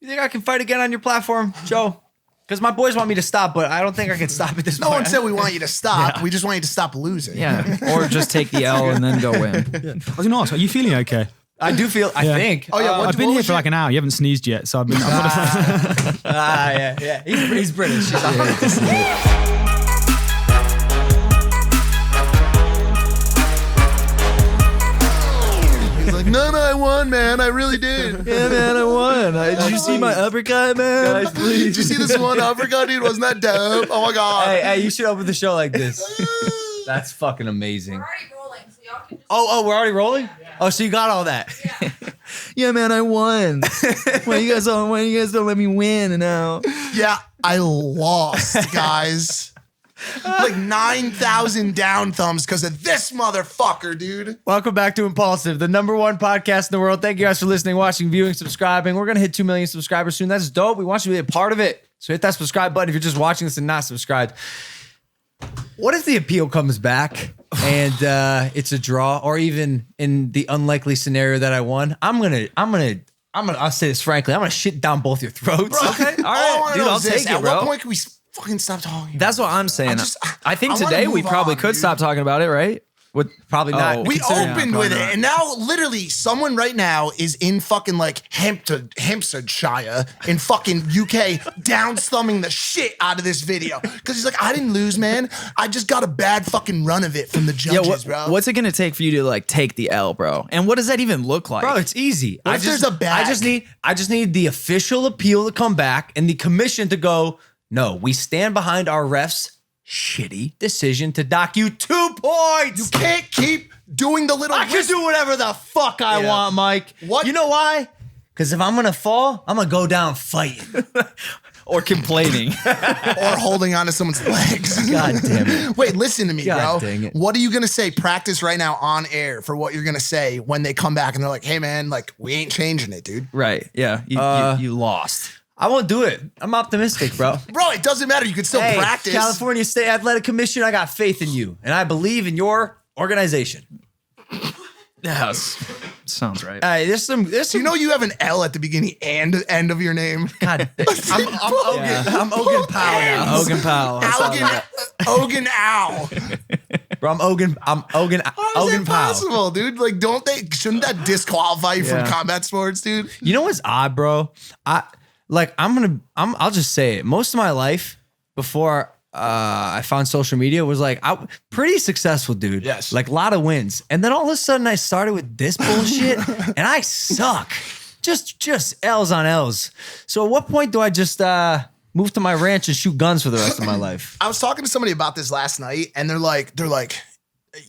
You think I can fight again on your platform, Joe? Because my boys want me to stop, but I don't think I can stop at this point. No one said we want you to stop. Yeah. We just want you to stop losing. Yeah, or just take the L and then go win. Yeah. I was going to ask, are you feeling okay? I do feel, I think. Oh, yeah. I've been here for like an hour. You haven't sneezed yet, so I've been... yeah. He's British. Like, no, I won, man. I really did. Yeah, man, I won. Did you see my uppercut, man? Guys, please. Did you see this one uppercut, dude? Wasn't that dope? Oh, my God. Hey, you should open the show like this. That's fucking amazing. We're already rolling, so y'all can just... Oh, we're already rolling? Yeah. Oh, so you got all that? Yeah. Yeah, man, I won. Why you guys don't let me win now? Yeah, I lost, guys. Like 9,000 down thumbs because of this motherfucker, dude. Welcome back to Impaulsive, the #1 podcast in the world. Thank you guys for listening, watching, viewing, subscribing. We're going to hit 2 million subscribers soon. That's dope. We want you to be a part of it. So hit that subscribe button if you're just watching this and not subscribed. What if the appeal comes back and it's a draw, or even in the unlikely scenario that I won? I'll say this frankly. I'm gonna shit down both your throats. Bro, Okay, all right, dude, I'll take it, At bro. what point can we fucking stop talking? That's what I'm saying. I think I wanna today we move probably on, could dude. stop talking about it, right? Probably not. Oh, We considering- opened yeah, with it, probably not. and now literally someone right now is in fucking like Hampshire in fucking UK down-thumbing the shit out of this video. Because he's like, I didn't lose, man. I just got a bad fucking run of it from the judges, bro. What's it gonna take for you to like take the L, bro? And what does that even look like? Bro, it's easy. What if there's a bag? I just need the official appeal to come back and the commission to go, no, we stand behind our refs' shitty decision to dock you 2 points. You can't keep doing the little I can do whatever the fuck I want, Mike. What? You know why? Because if I'm going to fall, I'm going to go down fighting. or complaining. or holding onto someone's legs. God damn it. Wait, listen to me, God bro. dang it. What are you gonna say? Practice right now on air for what you're gonna say when they come back and they're like, "Hey, man, like we ain't changing it, dude." Right? Yeah. You lost. I won't do it. I'm optimistic, bro. Bro, it doesn't matter. You can still Hey, practice. California State Athletic Commission, I got faith in you. And I believe in your organization. Yes. Sounds right. There's some. You know you have an L at the beginning and end of your name. God, I'm Logan Paul now. Logan Paul. Ogan Ow. Bro, I'm Logan How is Logan that Paul. possible, dude? Like, shouldn't that disqualify you from Yeah. combat sports, dude? You know what's odd, bro? I'll just say it. Most of my life before I found social media was like pretty successful, dude. Yes. Like a lot of wins. And then all of a sudden I started with this bullshit and I suck. Just L's on L's. So at what point do I just move to my ranch and shoot guns for the rest of my life? I was talking to somebody about this last night, and they're like,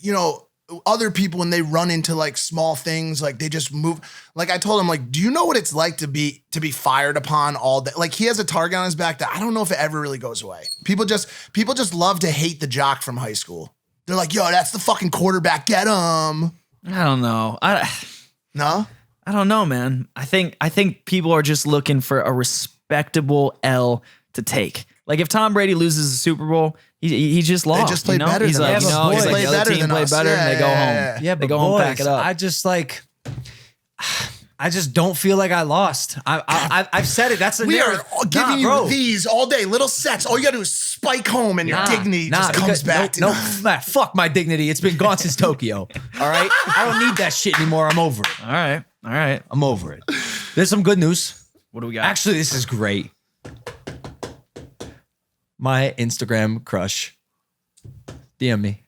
you know, other people when they run into like small things, like they just move. Like I told him, like, do you know what it's like to be fired upon all day? Like he has a target on his back that I don't know if it ever really goes away. People just love to hate the jock from high school. They're like, yo, that's the fucking quarterback. Get him. I don't know. No? I don't know, man. I think people are just looking for a respectable L to take. Like if Tom Brady loses the Super Bowl, he just lost. They just played better He's than like, us. you know, They he's like played the other better team than played us. better and they go Yeah. home. Yeah, They go home, pack it up. I just don't feel like I lost. I've said it. That's the We narrative. are giving you bro. these all day, little sets. All you gotta do is spike home and your dignity just comes back to no, fuck my dignity. It's been gone since Tokyo. All right? I don't need that shit anymore. I'm over it. All right. I'm over it. There's some good news. What do we got? Actually, this is great. My Instagram crush DM me.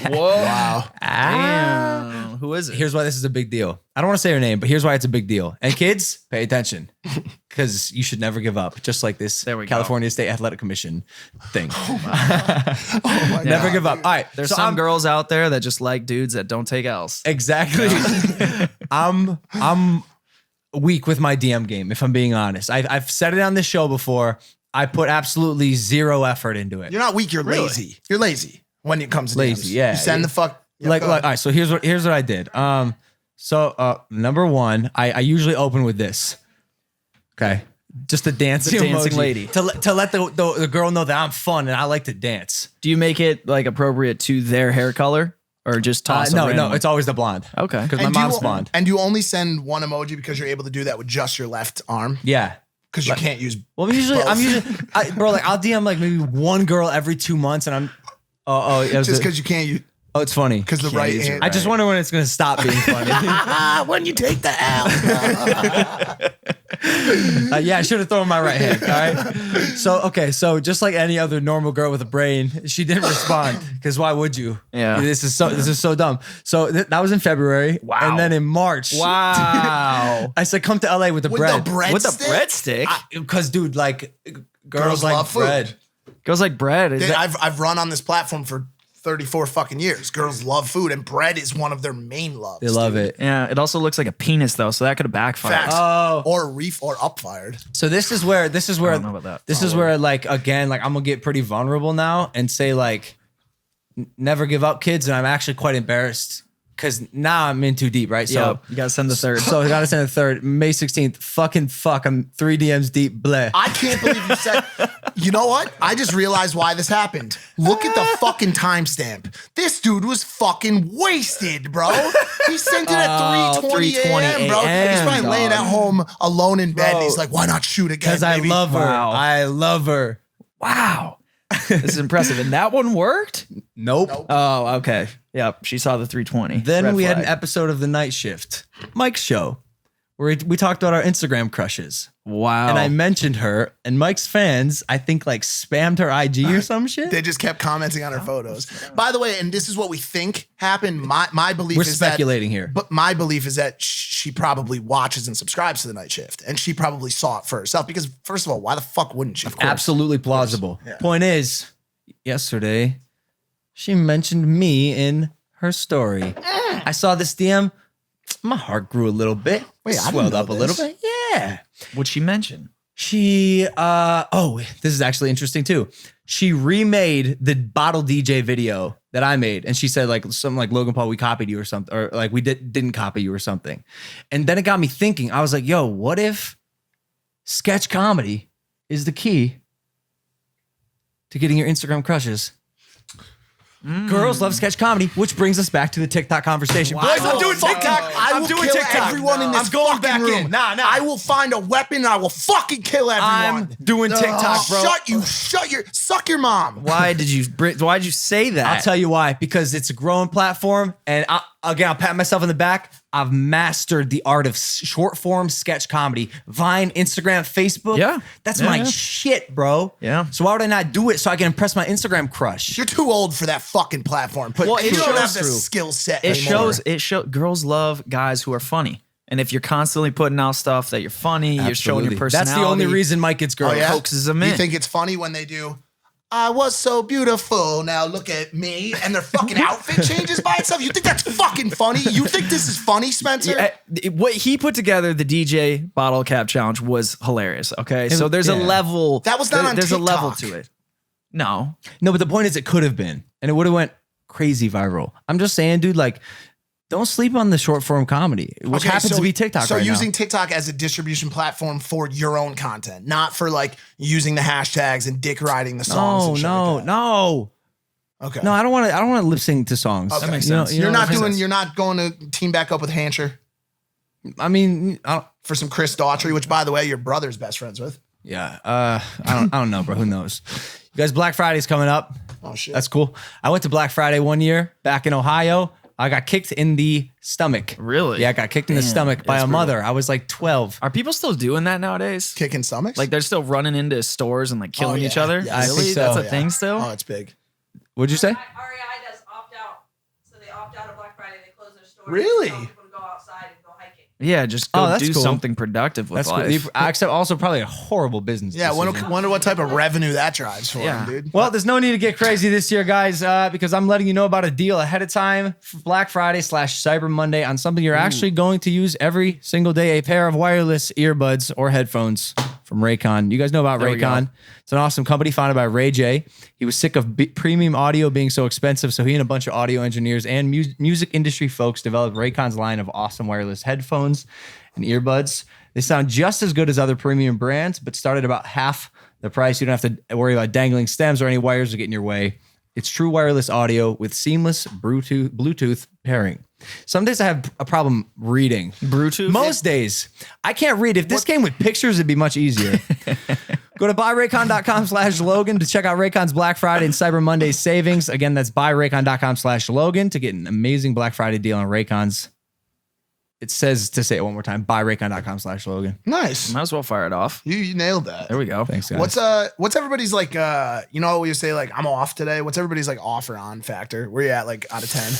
Whoa. Wow. Damn. Who is it? Here's why this is a big deal. I don't want to say her name, but here's why it's a big deal. And kids, pay attention because you should never give up. Just like this There we go. California State Athletic Commission thing. Oh my Never God, give up. dude. All right. There's so some I'm- girls out there that just like dudes that don't take L's. Exactly. I'm weak with my DM game, if I'm being honest. I've said it on this show before. I put absolutely zero effort into it. You're not weak, you're lazy. You're lazy when it comes to Lazy, DMs. yeah. You send the fuck. Yeah, Like, go all ahead. right, so here's what I did. So number one, I usually open with this. Okay. Just a dancing, dancing emoji lady. to let the girl know that I'm fun and I like to dance. Do you make it like appropriate to their hair color or just toss a No, random one? it's always the blonde. Okay. Because my And do mom's you- blonde. And you only send one emoji because you're able to do that with just your left arm. Yeah. Because you can't use. Well, bro, like I'll DM like maybe one girl every 2 months, and I'm Just because you can't use. oh, it's funny. Because the right hand. I just wonder when it's gonna stop being funny. when you take the L. Yeah, I should have thrown my right hand. All right. So just like any other normal girl with a brain, she didn't respond because why would you? Yeah. This is so dumb. So that was in February. Wow. And then in March. Wow. I said, come to LA with the With bread. the bread With a stick? breadstick? Because dude, like girls like love food. bread. Goes like bread. Is Dude, that- I've run on this platform for 34 fucking years. Girls love food, and bread is one of their main loves. They love it. yeah, it also looks like a penis though, so that could have backfired. Facts. Oh. Or upfired. So this is where I don't know about that. this is where like again like I'm gonna get pretty vulnerable now and say like never give up, kids, and I'm actually quite embarrassed because now I'm in too deep, right? So Yep, you gotta send the third. so I gotta send a third. May 16th. Fuck. I'm 3 DMs deep. Bleh. I can't believe you said. You know what? I just realized why this happened. Look at the fucking timestamp. This dude was fucking wasted, bro. He sent it at 3:20 a.m., bro. He's probably dog. laying at home alone in bed. Bro. And he's like, why not shoot again? Because I baby? love her. Wow. I love her. Wow. This is impressive. And that one worked? Nope. Oh, okay. Yep. She saw the 320. Then Red we had an flag. episode of The Night Shift, Mike's show, where we talked about our Instagram crushes. Wow. And I mentioned her, and Mike's fans, I think, like spammed her IG or some shit. They just kept commenting on her photos. By the way, and this is what we think happened. My belief We're is speculating that, here. But my belief is that she probably watches and subscribes to the Night Shift, and she probably saw it for herself. Because first of all, why the fuck wouldn't she? Absolutely plausible. Point is, yesterday, she mentioned me in her story. I saw this DM. My heart grew a little bit. Wait, I didn't swelled know up a little this. bit. Yeah. What'd she mention? She this is actually interesting too. She remade the Bottle DJ video that I made, and she said like something like Logan Paul, we copied you or something, or like we didn't copy you or something. And then it got me thinking. I was like, yo, what if sketch comedy is the key to getting your Instagram crushes? Girls love sketch comedy, which brings us back to the TikTok conversation. Boys, I'm doing TikTok. I will kill everyone in this I'm going fucking back room. in. Nah. I will find a weapon and I will fucking kill everyone. I'm doing TikTok, bro. Suck your mom. Why'd you say that? I'll tell you why. Because it's a growing platform, and I'll pat myself in the back. I've mastered the art of short form sketch comedy. Vine, Instagram, Facebook. Yeah. That's Yeah, my yeah. shit, bro. Yeah. So why would I not do it so I can impress my Instagram crush? You're too old for that fucking platform. Well, you it don't have shows the through. skill set It anymore. shows girls love guys who are funny. And if you're constantly putting out stuff that you're funny, you're showing your Absolutely. personality. That's the only reason Mike gets girls. Oh, yeah? coaxes them in. You think it's funny when they do, I was so beautiful, now look at me, and their fucking outfit changes by itself? You think that's fucking funny? You think this is funny, Spencer? What he put together, the DJ bottle cap challenge, was hilarious. Okay, so there's a yeah. level. That was not on There's a TikTok. level to it. No, No, but the point is it could have been, and it would have went crazy viral. I'm just saying, dude, like, don't sleep on the short form comedy, which happens to be TikTok So right now. using TikTok as a distribution platform for your own content, not for like using the hashtags and dick riding the songs. and shit like that. No. Okay. No, I don't want to lip sync to songs. Okay. That makes You know- sense. you know You're what not I'm saying? doing. You're not going to team back up with Hansher I mean, for some Chris Daughtry, which by the way, your brother's best friends with. yeah. I don't know, bro. Who knows? You guys, Black Friday's coming up. Oh shit. That's cool. I went to Black Friday one year back in Ohio. I got kicked in the stomach. Really? Yeah, I got kicked in the Damn, stomach by that's a mother. I was like 12. are people still doing that nowadays? Kicking stomachs. Like they're still running into stores and like killing yeah. each other? Yeah, I really? think so. That's a Yeah. thing still? Oh, it's big. What'd you say? REI does opt out. So they opt out of Black Friday. They close their stores. Really? They tell people to go outside and go hiking. Yeah, just Oh, go that's do cool. something productive with That's life. cool. Except also probably a horrible business. Yeah. decision. Wonder what type of revenue that drives for Yeah. him, dude. Well, there's no need to get crazy this year, guys, because I'm letting you know about a deal ahead of time for Black Friday / Cyber Monday on something you're actually going to use every single day, a pair of wireless earbuds or headphones from Raycon. You guys know about There we go. Raycon. It's an awesome company founded by Ray J. He was sick of premium audio being so expensive, so he and a bunch of audio engineers and music industry folks developed Raycon's line of awesome wireless headphones and earbuds. They sound just as good as other premium brands, but start at about half the price. You don't have to worry about dangling stems or any wires that get in your way. It's true wireless audio with seamless Bluetooth pairing. Some days I have a problem reading. Bluetooth? Most days I can't read. If this came with pictures, it'd be much easier. Go to buyraycon.com/Logan to check out Raycon's Black Friday and Cyber Monday savings. Again, that's buyraycon.com/Logan to get an amazing Black Friday deal on Raycons. It says to say it one more time, buyraycon.com/Logan. Nice. Might as well fire it off. You nailed that. There we go. Thanks, guys. What's everybody's like, you know, we say like, I'm off today. What's everybody's like off or on factor? Where you at like out of 10?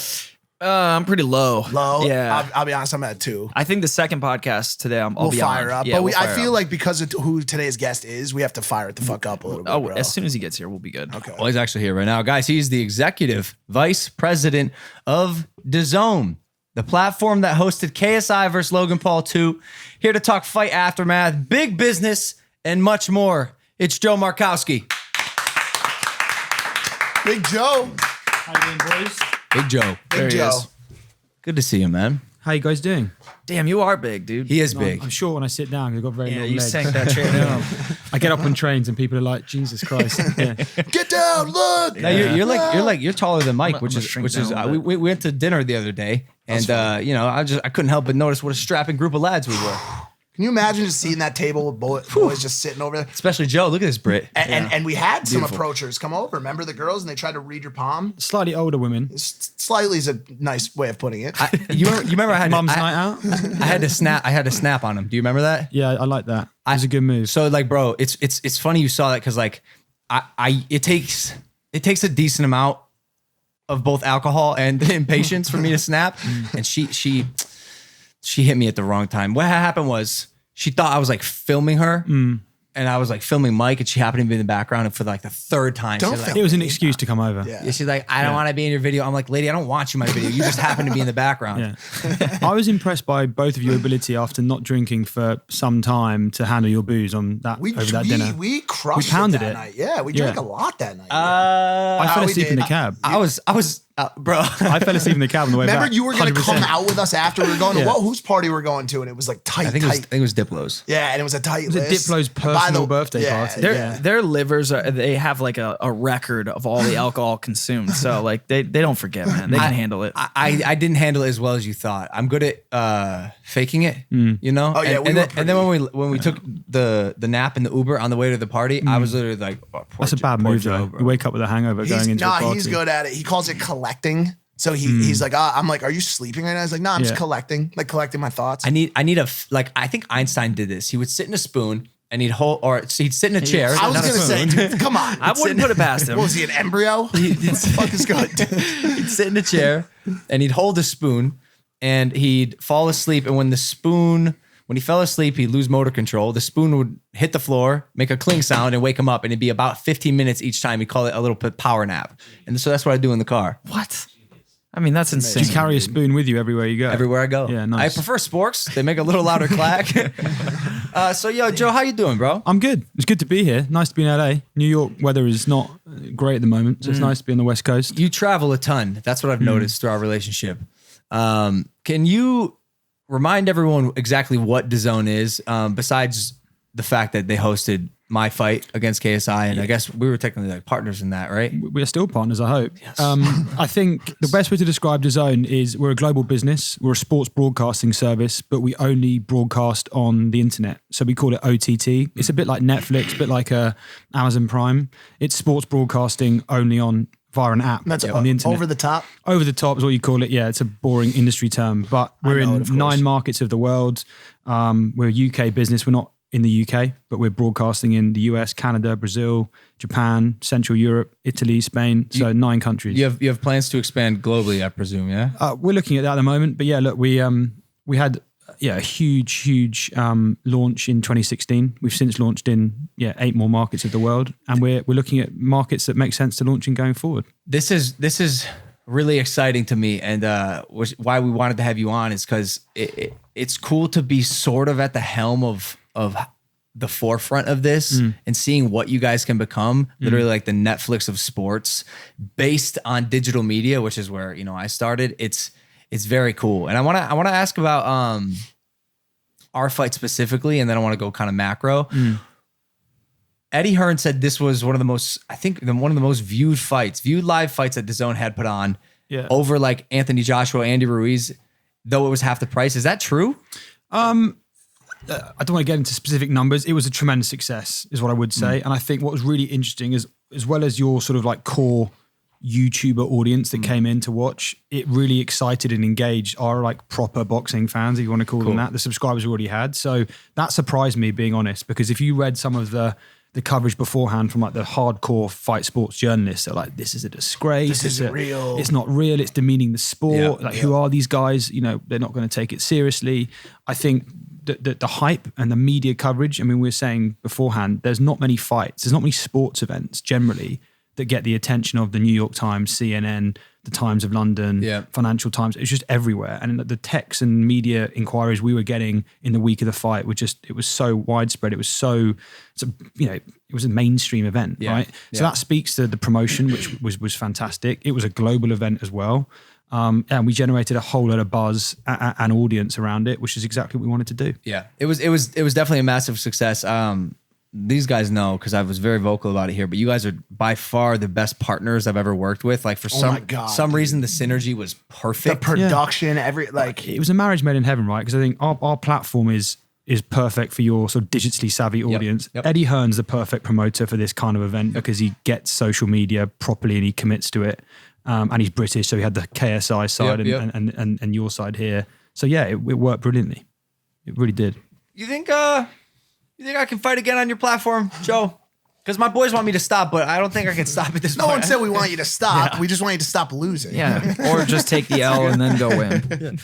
I'm pretty low. Low? Yeah. I'll be honest, I'm at 2. I think the second podcast today, I'll We'll be fire on. up. Yeah, But we'll I fire feel up. like because of who today's guest is, we have to fire it the fuck up a little bit, Oh, bro. as soon as he gets here, we'll be good. Okay. Well, he's actually here right now. Guys, he's the executive vice president of DAZN, the platform that hosted KSI versus Logan Paul 2. Here to talk fight aftermath, big business, and much more. It's Joe Markowski. Big Joe. How you doing, boys? Big Joe. Big There he Joe. is. Good to see you, man. How you guys doing? Damn, you are big, dude. He is No, big. I'm short when I sit down because I've got very Yeah, long you legs. sank that chair down. I get up on trains and people are like, Jesus Christ. Yeah. Get down, look. No, you're taller than Mike, I'm which gonna is shrink down a little we went to dinner the other day, and you know, I couldn't help but notice what a strapping group of lads we were. Can you imagine just seeing that table with boys just sitting over there? Especially Joe. Look at this Brit. And we had some approachers come over. Remember the girls, and they tried to read your palm. Slightly older women. Slightly is a nice way of putting it. You remember I had Mum's I, night out. I had to snap on him. Do you remember that? Yeah, I like that. It was a good move. So like, bro, it's funny you saw that because like it takes a decent amount of both alcohol and impatience for me to snap, and she hit me at the wrong time. What happened was she thought I was like filming her, and I was like filming Mike, and she happened to be in the background for like the third time. Don't She's like, film It was an excuse to come over. Yeah. yeah, she's like, I don't want to be in your video. I'm like, lady, I don't want you in my video. You just happen to be in the background. Yeah. I was impressed by both of your ability after not drinking for some time to handle your booze on that We over that dinner. we crushed We pounded it that it. night. Yeah, we Yeah. drank a lot that night. I fell we asleep in did. the cab. I was, bro. I fell asleep in the cab on the way Remember, back. you were going to 100%. come out with us after we were going to Yeah. whose party we're going to, and it was like tight, I think tight. it was Diplo's. Yeah, and it was a tight It was a list. Diplo's By personal birthday party. Their livers they have like a record of all the alcohol consumed. So like they don't forget, man. They can handle it. I didn't handle it as well as you thought. I'm good at faking it, you know. Oh, yeah, and then when we took the nap in the Uber on the way to the party, I was literally like, oh, poor That's a bad poor move, Joe, though. bro. You wake up with a hangover going into a party. he's good at it. He calls it collecting. So he's like, I'm like, are you sleeping right now? He's like, no, I'm just Yeah. collecting my thoughts. I need like I think Einstein did this. He would sit in a spoon and he'd he'd sit in a chair. I was not a gonna say, spoon. dude, come on. I wouldn't put it past him. What was he, an embryo? What the fuck is good? He'd sit in a chair and he'd hold a spoon and he'd fall asleep. And when he fell asleep, he'd lose motor control. The spoon would hit the floor, make a cling sound, and wake him up. And it'd be about 15 minutes each time. He'd call it a little power nap. And so that's what I do in the car. What? I mean, that's insane. Do you carry a spoon with you everywhere you go? Everywhere I go. Yeah, nice. I prefer sporks. They make a little louder clack. So, yo, Joe, how you doing, bro? I'm good. It's good to be here. Nice to be in LA. New York weather is not great at the moment, so it's nice to be on the West Coast. You travel a ton. That's what I've noticed through our relationship. Can you remind everyone exactly what DAZN is, besides the fact that they hosted my fight against KSI, and I guess we were technically like partners in that, right? We're still partners, I hope. I think the best way to describe DAZN is we're a global business. We're a sports broadcasting service, but we only broadcast on the internet. So we call it OTT. It's a bit like Netflix, a bit like Amazon Prime. It's sports broadcasting only via an app That's on the internet. over the top. Over the top is what you call it. Yeah, it's a boring industry term, but we're know in it, of course. 9 markets of the world. We're a UK business. We're not in the UK, but we're broadcasting in the US, Canada, Brazil, Japan, Central Europe, Italy, Spain. So 9 countries. You have plans to expand globally, I presume, yeah? We're looking at that at the moment. But yeah, look, we had a huge launch in 2016. We've since launched in 8 more markets of the world, and we're looking at markets that make sense to launch in going forward. This is really exciting to me, and why we wanted to have you on is because it's cool to be sort of at the helm of the forefront of this and seeing what you guys can become, literally like the Netflix of sports based on digital media, which is where, I started. It's very cool. And I want to ask about our fight specifically, and then I want to go kind of macro. Eddie Hearn said this was one of the most, I think, one of the most viewed live fights that DAZN had put on over like Anthony Joshua, Andy Ruiz, though it was half the price. Is that true? I don't want to get into specific numbers. It was a tremendous success, is what I would say. And I think what was really interesting is, as well as your sort of like core YouTuber audience that came in to watch, it really excited and engaged our like proper boxing fans, if you want to call them that, the subscribers we already had. So that surprised me, being honest, because if you read some of the coverage beforehand from like the hardcore fight sports journalists, they're like, this is a disgrace. This isn't real. It's not real. It's demeaning the sport. Who are these guys? You know, they're not going to take it seriously. I think the hype and the media coverage, I mean, we were saying beforehand, there's not many fights. There's not many sports events generally that get the attention of the New York Times, CNN, the Times of London, Financial Times. It's just everywhere. And the texts and media inquiries we were getting in the week of the fight were just, it was so widespread. It was so you know, it was a mainstream event, right? So that speaks to the promotion, which was fantastic. It was a global event as well. And we generated a whole lot of buzz and audience around it, which is exactly what we wanted to do. Yeah, it was definitely a massive success. These guys know, because I was very vocal about it here, but you guys are by far the best partners I've ever worked with. Like for some reason, the synergy was perfect. The production, it was a marriage made in heaven, right? Because I think our platform is perfect for your sort of digitally savvy audience. Eddie Hearn's the perfect promoter for this kind of event because he gets social media properly and he commits to it. And he's British, so he had the KSI side and your side here. So yeah, it worked brilliantly. It really did. You think I can fight again on your platform, Joe? Because my boys want me to stop, but I don't think I can stop at this point. No one said we want you to stop. We just want you to stop losing. Yeah, or just take the L and then go win. I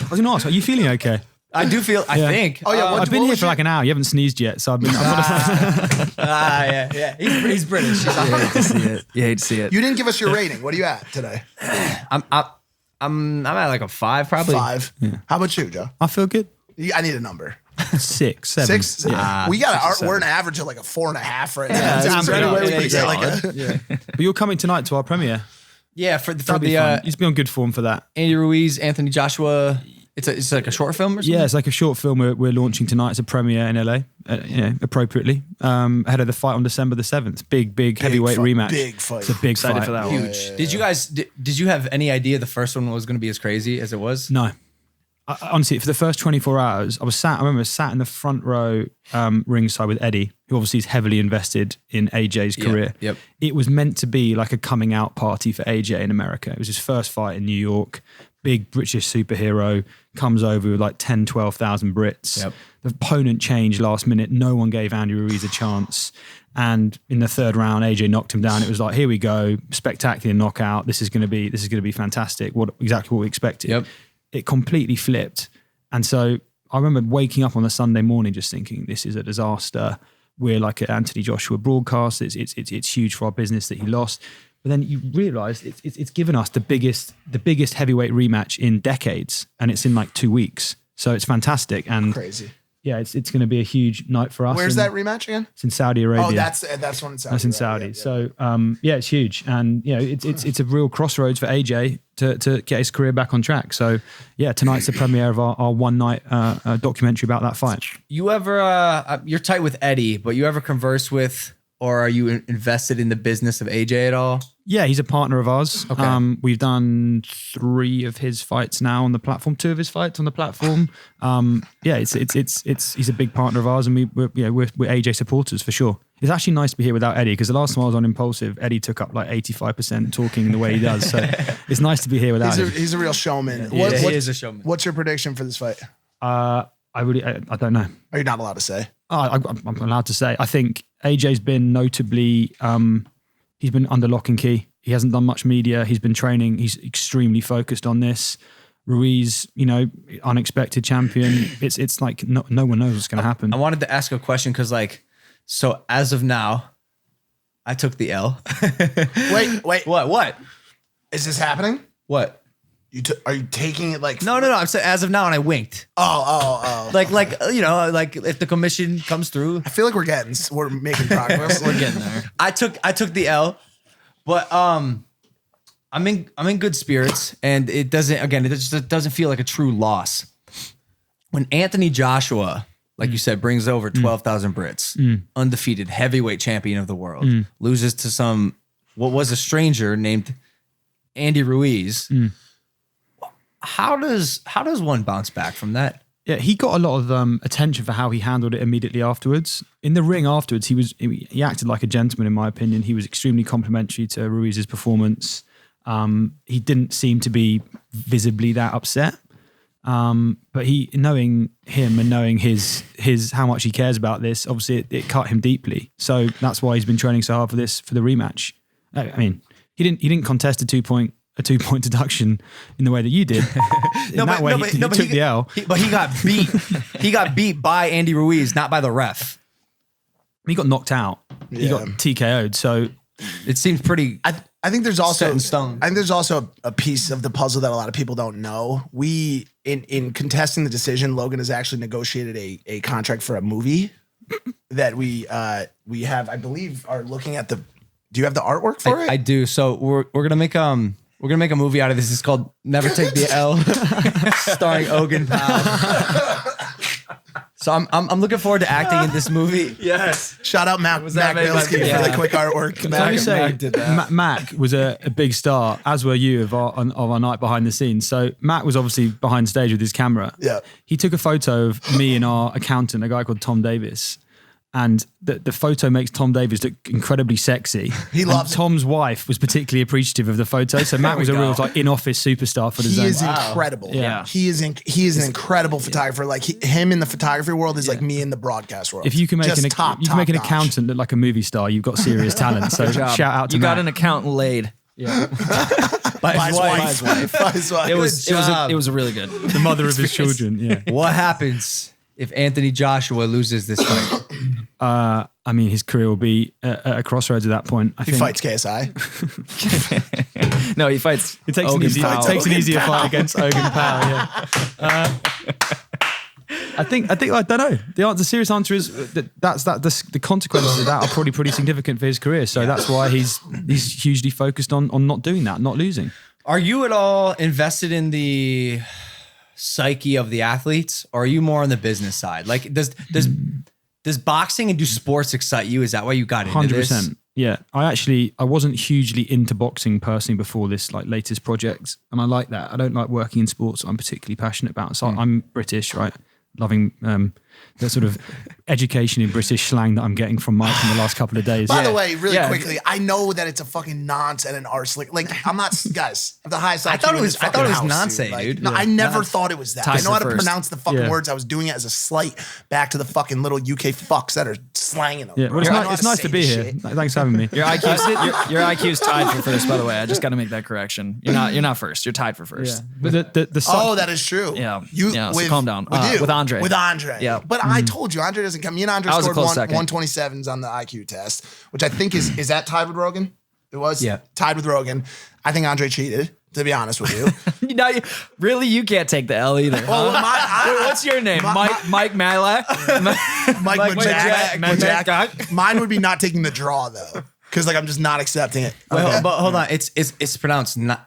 was going to ask, are you feeling okay? I do feel, I think. Oh, yeah. I've been here for like an hour. You haven't sneezed yet, so I've been. Yeah. He's British. You hate to see it. You hate to see it. You didn't give us your rating. What are you at today? I'm at like a 5, probably. 5. Yeah. How about you, Joe? I feel good. I need a number. 6, 7. 6? We're an average of like a 4.5 right now. But you're coming tonight to our premiere. Yeah, for That'd be the fun. He's been on good form for that. Andy Ruiz, Anthony Joshua. It's like a short film or something? Yeah, it's like a short film we're launching tonight. It's a premiere in LA, appropriately, ahead of the fight on December the 7th. Big heavyweight rematch. Big fight. It's a big Excited fight. for that Huge. one. Did you guys, did you have any idea the first one was going to be as crazy as it was? No. Honestly, for the first 24 hours, I remember sat in the front row ringside with Eddie, who obviously is heavily invested in AJ's career. Yep. It was meant to be like a coming out party for AJ in America. It was his first fight in New York. Big British superhero, comes over with like 10, 12,000 Brits. Yep. The opponent changed last minute. No one gave Andy Ruiz a chance. And in the third round, AJ knocked him down. It was like, here we go, spectacular knockout. This is going to be fantastic. Exactly what we expected. Yep. It completely flipped. And so I remember waking up on a Sunday morning just thinking, this is a disaster. We're like an Anthony Joshua broadcast. It's huge for our business that he lost. But then you realise it's given us the biggest heavyweight rematch in decades, and it's in like 2 weeks. So it's fantastic and crazy. Yeah, it's going to be a huge night for us. Where's that rematch again? It's in Saudi Arabia. Oh, that's one in Saudi. That's in Saudi. Yeah. So it's huge, and it's a real crossroads for AJ to get his career back on track. So yeah, tonight's the premiere of our one night documentary about that fight. You ever you're tight with Eddie, but you ever converse with or are you invested in the business of AJ at all? Yeah, he's a partner of ours. Okay. We've done 3 of his fights now on the platform, 2 of his fights on the platform. He's a big partner of ours, and we're AJ supporters for sure. It's actually nice to be here without Eddie, because the last time I was on Impaulsive, Eddie took up like 85% talking the way he does. So it's nice to be here without him. He's a real showman. He is a showman. What's your prediction for this fight? I don't know. Are you not allowed to say? I'm allowed to say. I think AJ's been notably, he's been under lock and key. He hasn't done much media. He's been training. He's extremely focused on this. Ruiz, unexpected champion. It's like no one knows what's going to happen. I wanted to ask a question because so as of now, I took the L. Wait. What? Is this happening? What? Are you taking it like? No. I'm saying as of now, and I winked. Oh. Like if the commission comes through, I feel like we're making progress. We're getting there. I took the L, but I'm in good spirits, and it just doesn't feel like a true loss. When Anthony Joshua like you said, brings over 12,000 Brits, undefeated heavyweight champion of the world, loses to what was a stranger named Andy Ruiz. How does one bounce back from that? Yeah, he got a lot of attention for how he handled it immediately afterwards. In the ring afterwards, he acted like a gentleman, in my opinion. He was extremely complimentary to Ruiz's performance. He didn't seem to be visibly that upset. But knowing him and knowing his how much he cares about this, obviously it cut him deeply. So that's why he's been training so hard for the rematch. I mean, he didn't contest a two-point deduction in the way that you did. He took the L. But he got beat. He got beat by Andy Ruiz, not by the ref. He got knocked out. He got TKO'd. So it seems pretty. I think there's also set in stone. I think there's also a piece of the puzzle that a lot of people don't know. We in contesting the decision, Logan has actually negotiated a contract for a movie that we have, I believe, are looking at the. Do you have the artwork for it? I do. So we're gonna make a movie out of this. It's called Never Take the L, starring Logan Paul. So I'm looking forward to acting in this movie. Yes. Shout out Mac Milski for the quick artwork. Can I just say, Mac was a big star, as were you, of our night behind the scenes. So Mac was obviously behind stage with his camera. Yeah. He took a photo of me and our accountant, a guy called Tom Davis. And the photo makes Tom Davis look incredibly sexy. He loves it. Tom's wife was particularly appreciative of the photo. So Matt was a real in-office superstar for the He DAZN. is incredible. Yeah. He is an incredible photographer. Like him in the photography world is like me in the broadcast world. If you can make Just an top accountant look like a movie star, you've got serious talent. So shout out to You Matt. got an accountant laid. By By his wife. By his wife. It was really good. the mother of his children. Yeah. What happens if Anthony Joshua loses this fight? I mean, his career will be at a crossroads at that point. I He think fights KSI. No, he fights. it takes Logan Paul. it takes an easier fight against Logan Paul. Yeah. I think I don't know. The serious answer is the consequences of that are probably pretty significant for his career. So that's why he's hugely focused on not doing that, not losing. Are you at all invested in the psyche of the athletes, or are you more on the business side? Like, does boxing and do sports excite you? Is that why you got into this? 100%. Yeah, I wasn't hugely into boxing personally before this latest project, and I like that. I don't like working in sports I'm particularly passionate about. So I'm British, right? Loving the sort of education in British slang that I'm getting from Mike in the last couple of days. By the way, really quickly, I know that it's a fucking nonce and an arse. Like I'm not, guys. I'm the highest. I thought it was nonce, Like, dude. No, I never thought it was that. I know how to first. pronounce the fucking Yeah. words. I was doing it as a slight back to the fucking little UK fucks that are slanging them. Yeah, well, it's nice to be here. Thanks for having me. Your IQ's tied for first, by the way. I just got to make that correction. You're not first. You're tied for first. But the Oh, that is true. Yeah. You Yeah, so with, calm down. With you. With Andre. With Andre. Yeah. But I told you, Andre doesn't come. Me and Andre I was a scored close second. 127s on the IQ test, which I think is that tied with Rogan? It was? Yeah. Tied with Rogan. I think Andre cheated, to be honest with you. Really, you can't take the L either. Well, Wait, what's your name? Mike Malak? Mike Majak. Majak. Mine would be not taking the draw though, because like I'm just not accepting it. But hold on, it's pronounced nonce.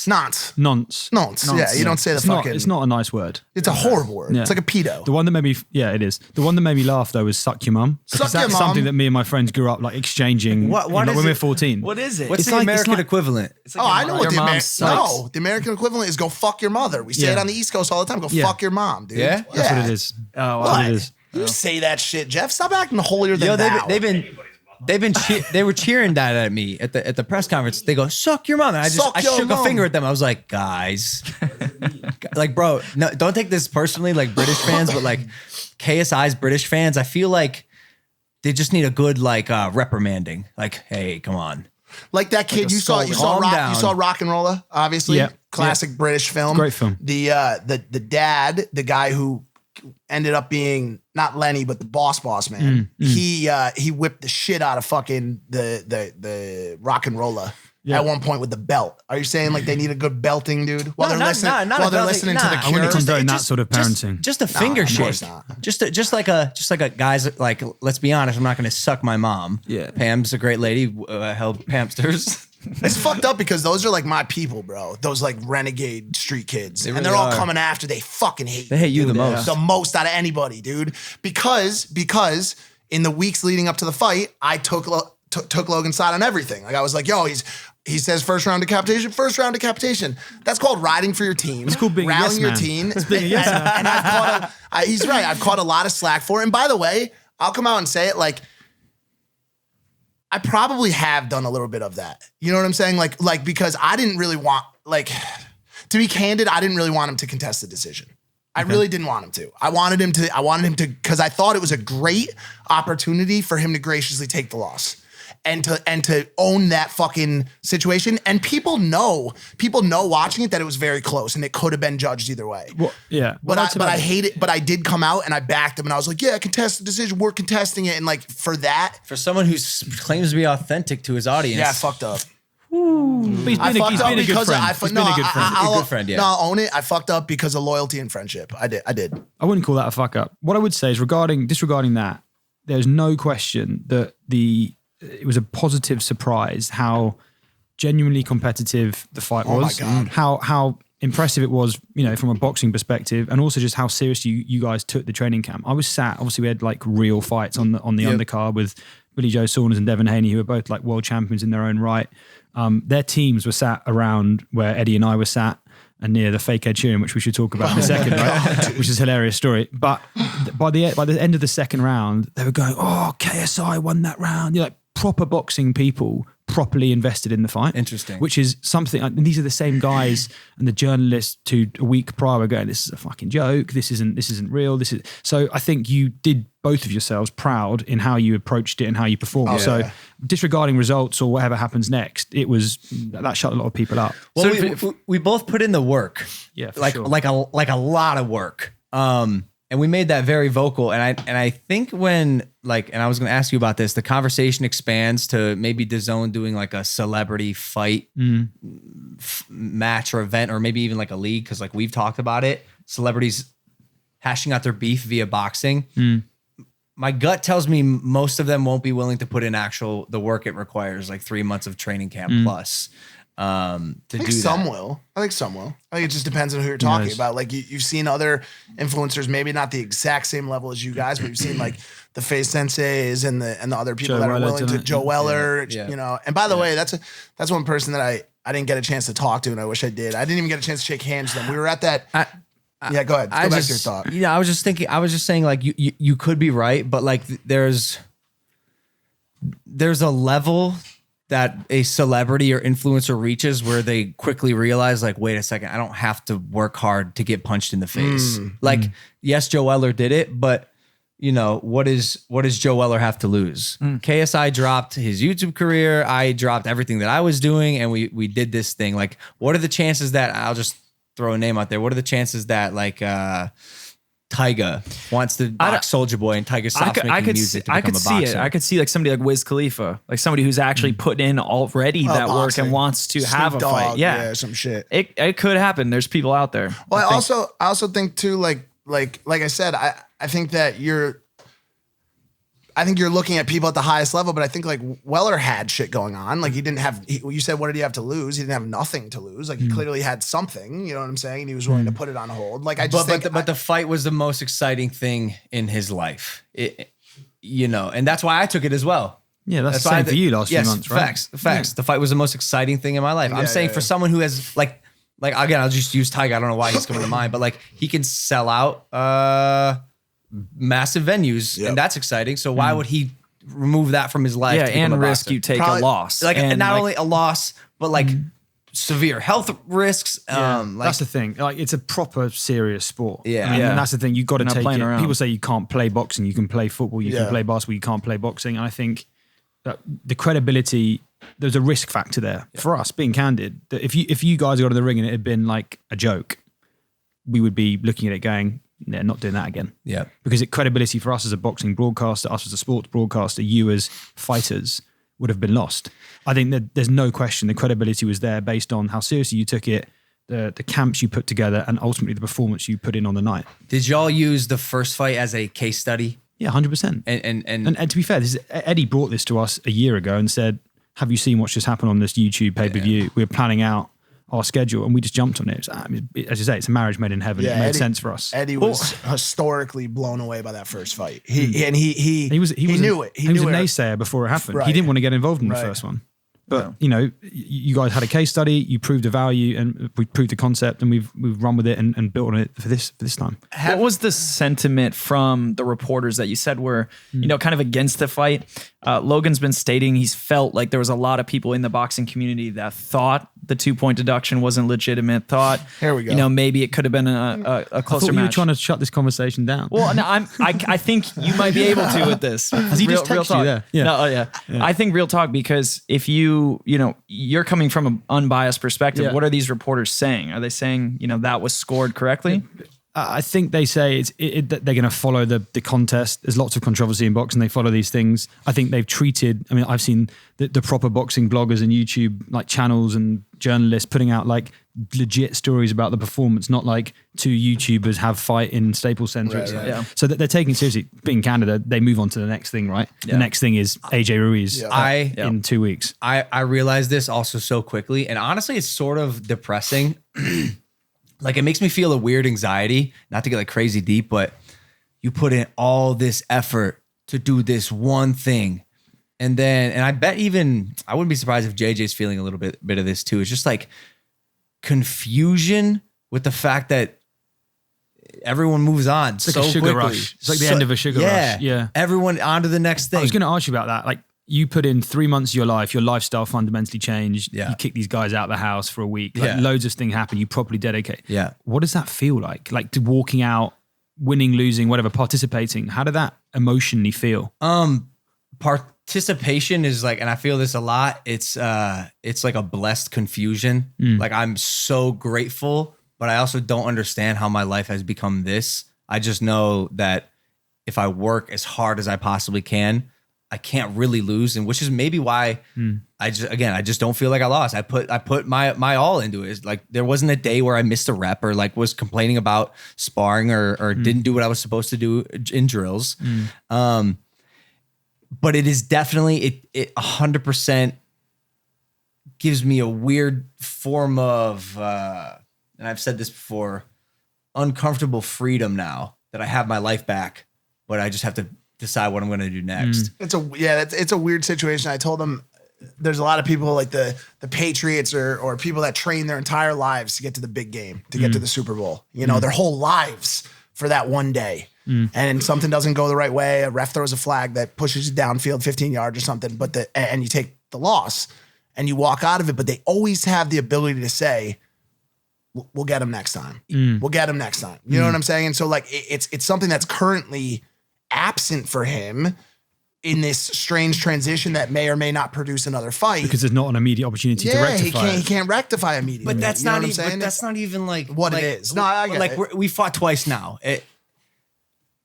Nonce. nonce. Nonce. Yeah, you don't say the fucking. It's not a nice word. It's a horrible word. Yeah. It's like a pedo. The one that made me, it is. The one that made me laugh though was "suck your mum." Because Suck your that's mum. something that me and my friends grew up like exchanging. What when is we were it? 14. What is it? What's It's the like- American it's like- equivalent? Oh, I know what Your the mom American. sucks. No, the American equivalent is "go fuck your mother." We say Yeah. it on the East Coast all the time. Go Yeah. fuck your mom, dude. Yeah? That's what it is. Oh, wow. What? It is. You say that shit, Jeff. Stop acting holier than Yo, thou. they were cheering that at me at the press conference. They go, "Suck your mother." I Suck your shook mom. a finger at them. I was like, guys, like, bro, no, don't take this personally, like British fans, but like KSI's British fans, I feel like they just need a good reprimanding. Like, hey, come on. Like that kid a you saw scolding. Calm down. you saw Rock and Rolla, obviously. Yeah. Classic British film. Great film. The dad, the guy who ended up being not Lenny, but the boss man. He whipped the shit out of fucking the Rock and Rolla at one point with the belt. Are you saying like they need a good belting, dude? While they're listening, not while a they're belting, listening to nah. the I I wouldn't Cure. condone that sort of parenting. Just a finger of shake. course not. Just like a guys, like, let's be honest, I'm not going to suck my mom. Yeah. Pam's a great lady. Held Pamsters. It's fucked up because those are like my people, bro. Those like renegade street kids. They and really they're all are. coming after. They fucking hate They hate you the dude. most. The most out of anybody, dude. Because in the weeks leading up to the fight, I took Logan's side on everything. Like I was like, yo, he says first round decapitation. That's called riding for your team. It's called being a rallying yes your man. team. It's being a yes man. And I've caught he's right. I've caught a lot of slack for it. And by the way, I'll come out and say it like, I probably have done a little bit of that. You know what I'm saying? Like because I didn't really want, like, to be candid, I didn't really want him to contest the decision. I really didn't want him to. I wanted him to, because I thought it was a great opportunity for him to graciously take the loss and to own that fucking situation. And people know watching it that it was very close and it could have been judged either way. Well, yeah. But I hate it. But I did come out and I backed him and I was like, yeah, contest the decision. We're contesting it. And like for that, For someone who claims to be authentic to his audience. yeah, I fucked up. But he's been a good friend. He's been a good friend. A good friend, yeah. No, I'll own it. I fucked up because of loyalty and friendship. I did. I wouldn't call that a fuck up. What I would say is disregarding that, there's no question that it was a positive surprise how genuinely competitive the fight was. my God. How impressive it was, from a boxing perspective, and also just how serious you guys took the training camp. I was sat, obviously we had like real fights on the undercard with Billy Joe Saunders and Devin Haney, who were both like world champions in their own right. Their teams were sat around where Eddie and I were sat and near the fake Ed Sheeran, which we should talk about in a second, right? Which is a hilarious story. But by the end of the second round, they were going, "Oh, KSI won that round." You're like proper boxing people, properly invested in the fight. Interesting. Which is something. And these are the same guys and the journalists who a week prior were going, "This is a fucking joke. This isn't real. This is." So I think you did both of yourselves proud in how you approached it and how you performed. So disregarding results or whatever happens next, that shut a lot of people up. Well, So we both put in the work. Yeah, for like sure. like a lot of work. And we made that very vocal. And I think when and I was going to ask you about this, the conversation expands to maybe DAZN doing like a celebrity fight match or event, or maybe even like a league. Cause like we've talked about it, celebrities hashing out their beef via boxing. My gut tells me most of them won't be willing to put in the work it requires, like 3 months of training camp plus. To do that. Some will. I think some will. I think it just depends on who you're talking Nice. about. Like you've seen other influencers, maybe not the exact same level as you guys, but you've seen like the Face Senseis and the other people Joe that are Weller willing to tonight. Joe Weller, Yeah. And by the way, that's one person that I didn't get a chance to talk to, and I wish I did. I didn't even get a chance to shake hands with them. We were at that. Yeah, go ahead. Go back to your thought. Yeah, I was just saying like you could be right, but like there's a level that a celebrity or influencer reaches where they quickly realize like, wait a second, I don't have to work hard to get punched in the face. Yes, Joe Weller did it, but what does Joe Weller have to lose? KSI dropped his YouTube career. I dropped everything that I was doing, and we did this thing. Like, what are the chances that I'll just throw a name out there? What are the chances that like Tyga wants to box Soulja Boy and Tyga stops making music to become a boxer? I could see like somebody like Wiz Khalifa, like somebody who's actually put in already that work boxing. and wants to have a Snoop fight. Dogg, Yeah, some shit. it could happen. There's people out there. Well, I also think too, like I said, I think that you're looking at people at the highest level, but I think like Weller had shit going on. Like you said, what did he have to lose? He didn't have nothing to lose. Like he clearly had something, you know what I'm saying? And he was willing to put it on hold. Like But the fight was the most exciting thing in his life. And that's why I took it as well. Yeah, that's the same for you last few yes, months, right? Facts. The fight was the most exciting thing in my life. I'm saying for someone who has like again, I'll just use Tyga. I don't know why he's coming to mind, but like he can sell out massive venues, and that's exciting. So why would he remove that from his life? Yeah, to become and a risk boxer? you take Probably- a loss. Like, and and not only a loss, but like severe health risks. That's the thing. Like it's a proper serious sport. Yeah. I mean, Yeah. and that's the thing. You've got to Not take playing it. around. People say you can't play boxing, you can play football, you Yeah. can play basketball, you can't play boxing. And I think that the credibility, there's a risk factor there for us. Being candid, that if you guys got in the ring and it had been like a joke, we would be looking at it going, "Yeah, not doing that again." Yeah. Because credibility for us as a boxing broadcaster, us as a sports broadcaster, you as fighters would have been lost. I think that there's no question the credibility was there based on how seriously you took it, the camps you put together, and ultimately the performance you put in on the night. Did y'all use the first fight as a case study? Yeah, 100%. And And to be fair, Eddie brought this to us a year ago and said, have you seen what's just happened on this YouTube pay-per-view? We were planning out our schedule and we just jumped on it. As you say, it's a marriage made in heaven. It made sense for us. Eddie was historically blown away by that first fight. He knew it. He was a naysayer before it happened. Right. He didn't want to get involved in the first one. But you know, you guys had a case study. You proved the value, and we proved the concept, and we've run with it and built on it for this time. What was the sentiment from the reporters that you said were, you know, kind of against the fight? Logan's been stating he's felt like there was a lot of people in the boxing community that thought the 2-point deduction wasn't legitimate. Thought, here we go. You know, maybe it could have been a closer match. You were trying to shut this conversation down. Well, no, I think you might be able to with this. Has he just texted you there? Yeah. No, yeah. I think real talk, because if you know, you're coming from an unbiased perspective. What are these reporters saying? Are they saying, you know, that was scored correctly? I think they say they're going to follow the contest. There's lots of controversy in boxing. They follow these things. I think they've treated, I mean, I've seen the proper boxing bloggers and YouTube like channels and journalists putting out like legit stories about the performance, not like two YouTubers have fight in Staples Center. Right. Yeah. So that they're taking it seriously. Being Canada, they move on to the next thing, right? Yeah. The next thing is AJ Ruiz in 2 weeks. I realized this also so quickly, and honestly, it's sort of depressing. Like, it makes me feel a weird anxiety, not to get like crazy deep, but you put in all this effort to do this one thing. And I bet I wouldn't be surprised if JJ's feeling a little bit of this too. It's just like confusion with the fact that everyone moves on It's like so a sugar quickly. rush. It's like the end of a sugar rush. Yeah. Everyone on to the next thing. I was going to ask you about that. Like, you put in 3 months of your life, your lifestyle fundamentally changed. Yeah. You kick these guys out of the house for a week. Like, loads of things happen. You properly dedicate. Yeah. What does that feel like? Like, to walking out, winning, losing, whatever, participating. How did that emotionally feel? Participation is like, and I feel this a lot. It's like a blessed confusion. Like, I'm so grateful, but I also don't understand how my life has become this. I just know that if I work as hard as I possibly can, I can't really lose, and which is maybe why I just don't feel like I lost. I put my all into it. It's like, there wasn't a day where I missed a rep or like was complaining about sparring or didn't do what I was supposed to do in drills. But it is definitely it 100% gives me a weird form of and I've said this before, uncomfortable freedom now that I have my life back, but I just have to decide what I'm going to do next. It's a weird situation. I told them there's a lot of people like the Patriots or people that train their entire lives to get to the big game, to get to the Super Bowl, you know, their whole lives for that one day. And something doesn't go the right way. A ref throws a flag that pushes you downfield 15 yards or something, and you take the loss and you walk out of it, but they always have the ability to say, we'll get them next time. We'll get them next time. You know what I'm saying? And so like, it's something that's currently absent for him in this strange transition that may or may not produce another fight, Because there's not an immediate opportunity to rectify he can't rectify immediately. But that's You know not what I'm even. saying? But that's not even like What like, it is. No, I get like it. we fought twice now.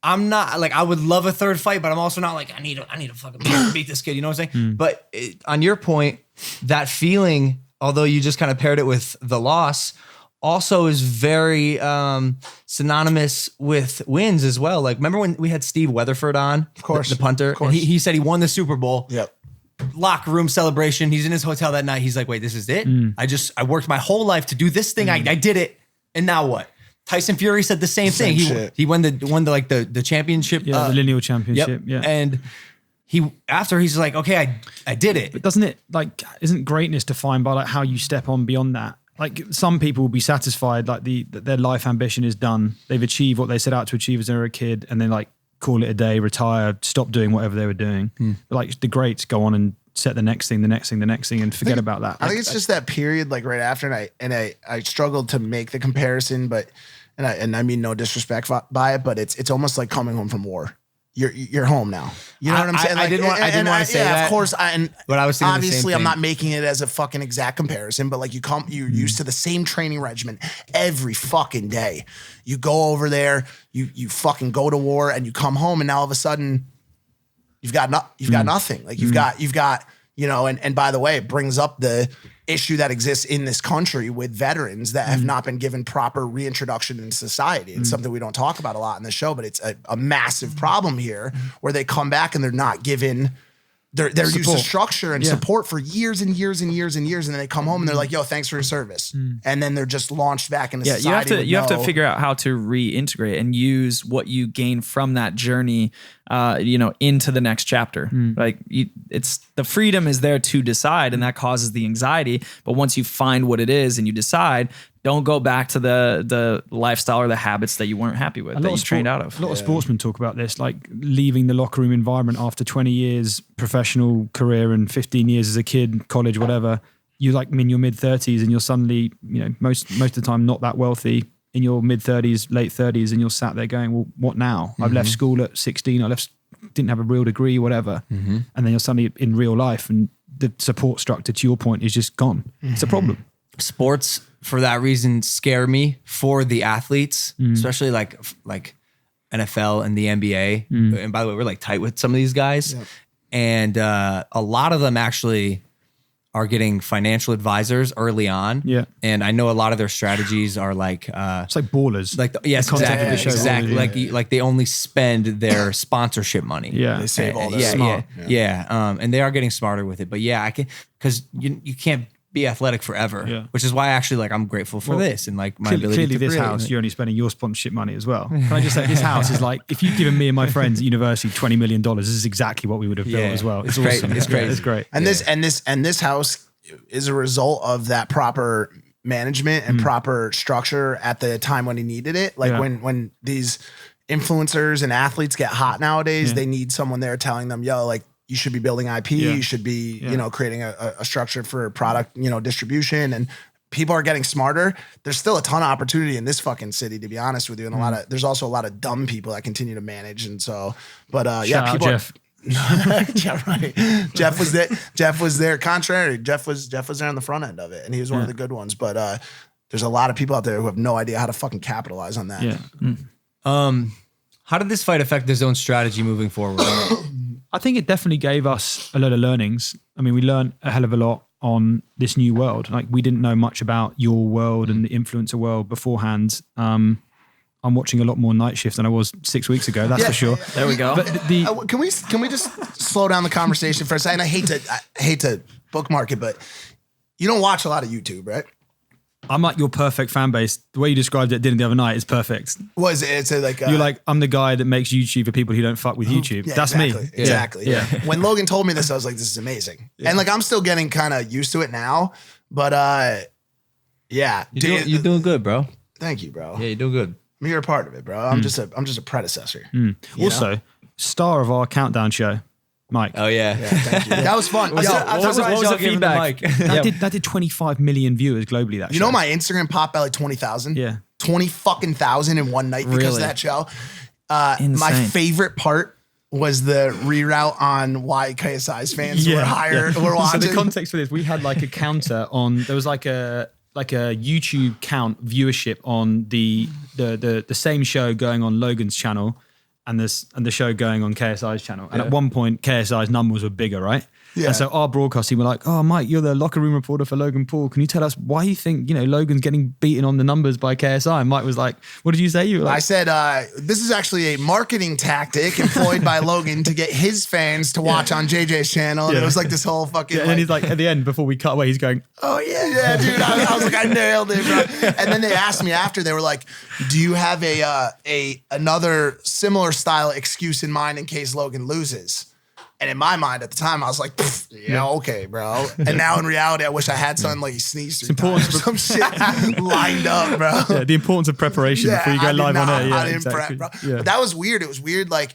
I'm not like, I would love a third fight, but I'm also not like I need a fucking beat this kid. You know what I'm saying? But on your point, that feeling, although you just kind of paired it with the loss, also is very synonymous with wins as well. Like, remember when we had Steve Weatherford on, Of course. the punter, Of course. and he said he won the Super Bowl. Yep. Locker room celebration. He's in his hotel that night. He's like, wait, this is it? I worked my whole life to do this thing. I did it. And now what? Tyson Fury said the same thing. He won the championship. the lineal championship. Yeah. And he's like, okay, I did it. But doesn't it, like, isn't greatness defined by like how you step on beyond that? Like, some people will be satisfied, like that their life ambition is done. They've achieved what they set out to achieve as they were a kid, and then like call it a day, retire, stop doing whatever they were doing. But like the greats go on and set the next thing, and forget about that. I think it's just that period, like right after, and I struggled to make the comparison, but and I mean no disrespect by it, but it's almost like coming home from war. You're home now. You know what I'm saying? I didn't want to say that. Of course. But I was thinking the same obviously, I'm thing. not making it as a fucking exact comparison, but like you're used to the same training regimen every fucking day. You go over there, you fucking go to war, and you come home, and now all of a sudden you've got nothing. Like you've got you know. And by the way, it brings up the issue that exists in this country with veterans that have not been given proper reintroduction into society. It's something we don't talk about a lot in the show, but it's a massive problem here where they come back and they're not given they're used to Support. structure and Yeah. support for years and years and years and years, and then they come home and they're like, "Yo, thanks for your service," and then they're just launched back into Yeah, society. you have to with figure out how to reintegrate and use what you gain from that journey, into the next chapter. Like it's the freedom is there to decide, and that causes the anxiety. But once you find what it is and you decide, don't go back to the lifestyle or the habits that you weren't happy with, that you trained out of. A lot of sportsmen talk about this, like leaving the locker room environment after 20 years professional career and 15 years as a kid, college, whatever. You like in your mid 30s and you're suddenly, most of the time not that wealthy, in your mid 30s, late 30s, and you're sat there going, well, what now? I've left school at 16. Didn't have a real degree, whatever. And then you're suddenly in real life, and the support structure, to your point, is just gone. It's a problem. Sports, for that reason, scare me for the athletes, especially like NFL and the NBA. And by the way, we're like tight with some of these guys. Yep. And a lot of them actually are getting financial advisors early on. Yeah. And I know a lot of their strategies are like, It's like ballers. yes, concept exactly. of the show, Exactly. ballers, Like they only spend their sponsorship money. Yeah. They save all Yeah, that. Smart. yeah. And they are getting smarter with it. But yeah, I can, because you can't be athletic forever, Yeah. which is why actually I'm grateful for this and like my ability Clearly to this create. house, you're only spending your sponsorship money as well. Can I just say, this house is like, if you'd given me and my friends at university $20 million, this is exactly what we would have built Yeah. as well. It's great. awesome. It's great. It's great. And this house is a result of that proper management and proper structure at the time when he needed it. Like Yeah. when these influencers and athletes get hot nowadays, Yeah. they need someone there telling them, yo, like you should be building IP, Yeah. you should be, Yeah. creating a structure for product, distribution, and people are getting smarter. There's still a ton of opportunity in this fucking city, to be honest with you. And there's also a lot of dumb people that continue to manage. And so, but Shout out, people Jeff. yeah, right. Jeff was there. Jeff was there. Contrary, Jeff was there on the front end of it, and he was one of the good ones. But there's a lot of people out there who have no idea how to fucking capitalize on that. Yeah. How did this fight affect his own strategy moving forward? I think it definitely gave us a lot of learnings. I mean, we learned a hell of a lot on this new world. Like, we didn't know much about your world and the influencer world beforehand. I'm watching a lot more Night Shift than I was 6 weeks ago. That's Yeah. for sure. There we go. But the Can we just slow down the conversation for a second? I hate to bookmark it, but you don't watch a lot of YouTube, right? I'm like your perfect fan base. The way you described it dinner the other night is perfect. Was it? It's like You're like, I'm the guy that makes YouTube for people who don't fuck with YouTube. yeah, That's exactly, me. Exactly. Yeah. When Logan told me this, I was like, this is amazing. And like, I'm still getting kind of used to it now, but yeah. You're doing good, bro. Thank you, bro. Yeah, you're doing good. I mean, you're a part of it, bro. I'm just a predecessor. You Also, know? star of our countdown show, Mike. Oh yeah. Thank you. That was fun. Yo, What was the feedback? That did 25 million viewers globally. That you show. know, my Instagram popped by like 20,000. Yeah. 20 fucking thousand in one night because Really? of that show. Insane. My favorite part was the reroute on why KSI's fans were watching. So the context for this, we had like a counter on. There was like a YouTube count viewership on the same show going on Logan's channel and the show going on KSI's channel. And at one point, KSI's numbers were bigger, right? Yeah. And so our broadcast team were like, "Oh, Mike, you're the locker room reporter for Logan Paul. Can you tell us why you think Logan's getting beaten on the numbers by KSI?" And Mike was like, "What did you say?" You were like, I said, this is actually a marketing tactic employed by Logan to get his fans to watch on JJ's channel. And it was like this whole fucking. and then he's like, at the end, before we cut away, he's going, oh yeah, dude. I was like, I nailed it, bro. And then they asked me after, they were like, do you have another similar style excuse in mind in case Logan loses? And in my mind at the time, I was like, yeah, okay, bro. And now in reality, I wish I had something like he sneezed 3 times or some shit lined up, bro. Yeah, the importance of preparation before you go I did live on not- air. Yeah, I didn't exactly. prep, bro. Yeah. But that was weird. It was weird. Like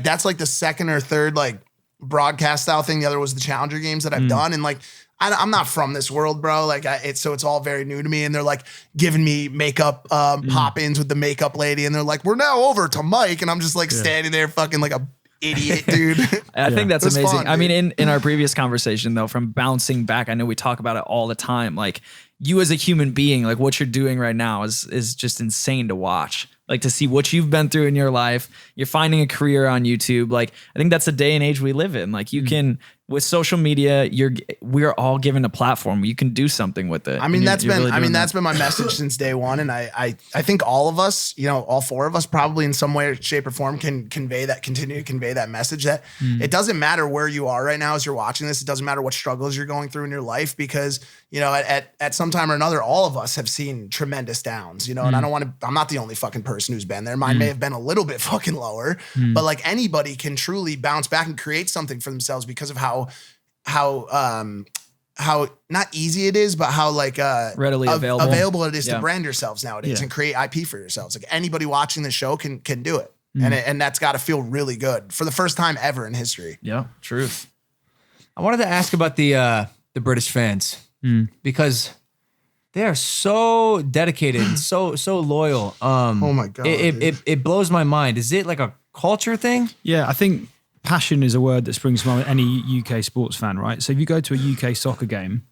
that's like the second or third like broadcast style thing. The other was the Challenger games that I've done. And like, I'm not from this world, bro. Like it's all very new to me. And they're like giving me makeup pop-ins with the makeup lady. And they're like, we're now over to Mike. And I'm just like standing there fucking like a idiot, dude. I think that's It was amazing. fun, I mean, dude. in our previous conversation though, from bouncing back, I know we talk about it all the time. Like you as a human being, like what you're doing right now is just insane to watch. Like to see what you've been through in your life. You're finding a career on YouTube. Like I think that's the day and age we live in. Like you can with social media, we're all given a platform. You can do something with it. I mean, that's that's been my message since day one. And I think all of us, all four of us probably in some way, shape or form can continue to convey that message that it doesn't matter where you are right now as you're watching this. It doesn't matter what struggles you're going through in your life, because, at some time or another, all of us have seen tremendous downs, and I'm not the only fucking person who's been there. Mine may have been a little bit fucking lower, but like anybody can truly bounce back and create something for themselves because of how not easy it is, but how like readily available it is to brand yourselves nowadays and create IP for yourselves. Like anybody watching the show can do it, and that's got to feel really good for the first time ever in history. Yeah, truth. I wanted to ask about the British fans because they are so dedicated and so loyal. Oh my God, it blows my mind. Is it like a culture thing? Yeah, I think passion is a word that springs to mind with any UK sports fan, right? So if you go to a UK soccer game,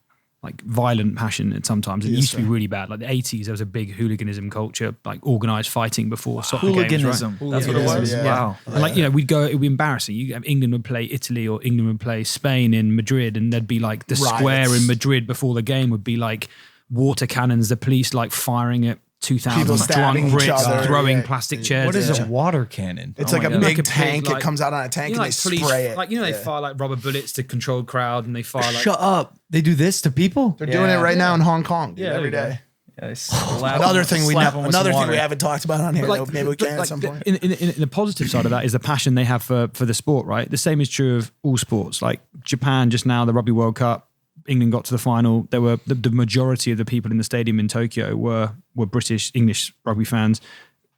like violent passion sometimes, it used to be really bad. Like the 80s, there was a big hooliganism culture, like organised fighting before soccer hooliganism. games, right? That's what it was. Yeah. Wow. And like, we'd go, it'd be embarrassing. England would play Italy or England would play Spain in Madrid, and there'd be like the square in Madrid before the game would be like water cannons, the police like firing at 2,000 People drunk stabbing each Brits, other. throwing plastic chairs. What is a water cannon? It's Oh like my a God. big Like a tank. pig, like- it comes out on a tank and they police, spray it. like they fire like rubber bullets to control the crowd, and they fire like Shut up. They do this to people? They're doing it right now in Hong Kong, dude, every there you day. Yeah, slap Another them- thing slap them with some water. we haven't talked about on here. But Maybe we can at some point. In the positive side of that is the passion they have for the sport, right? The same is true of all sports. Like Japan just now, the Rugby World Cup, England got to the final. There were the majority of the people in the stadium in Tokyo were British, English rugby fans.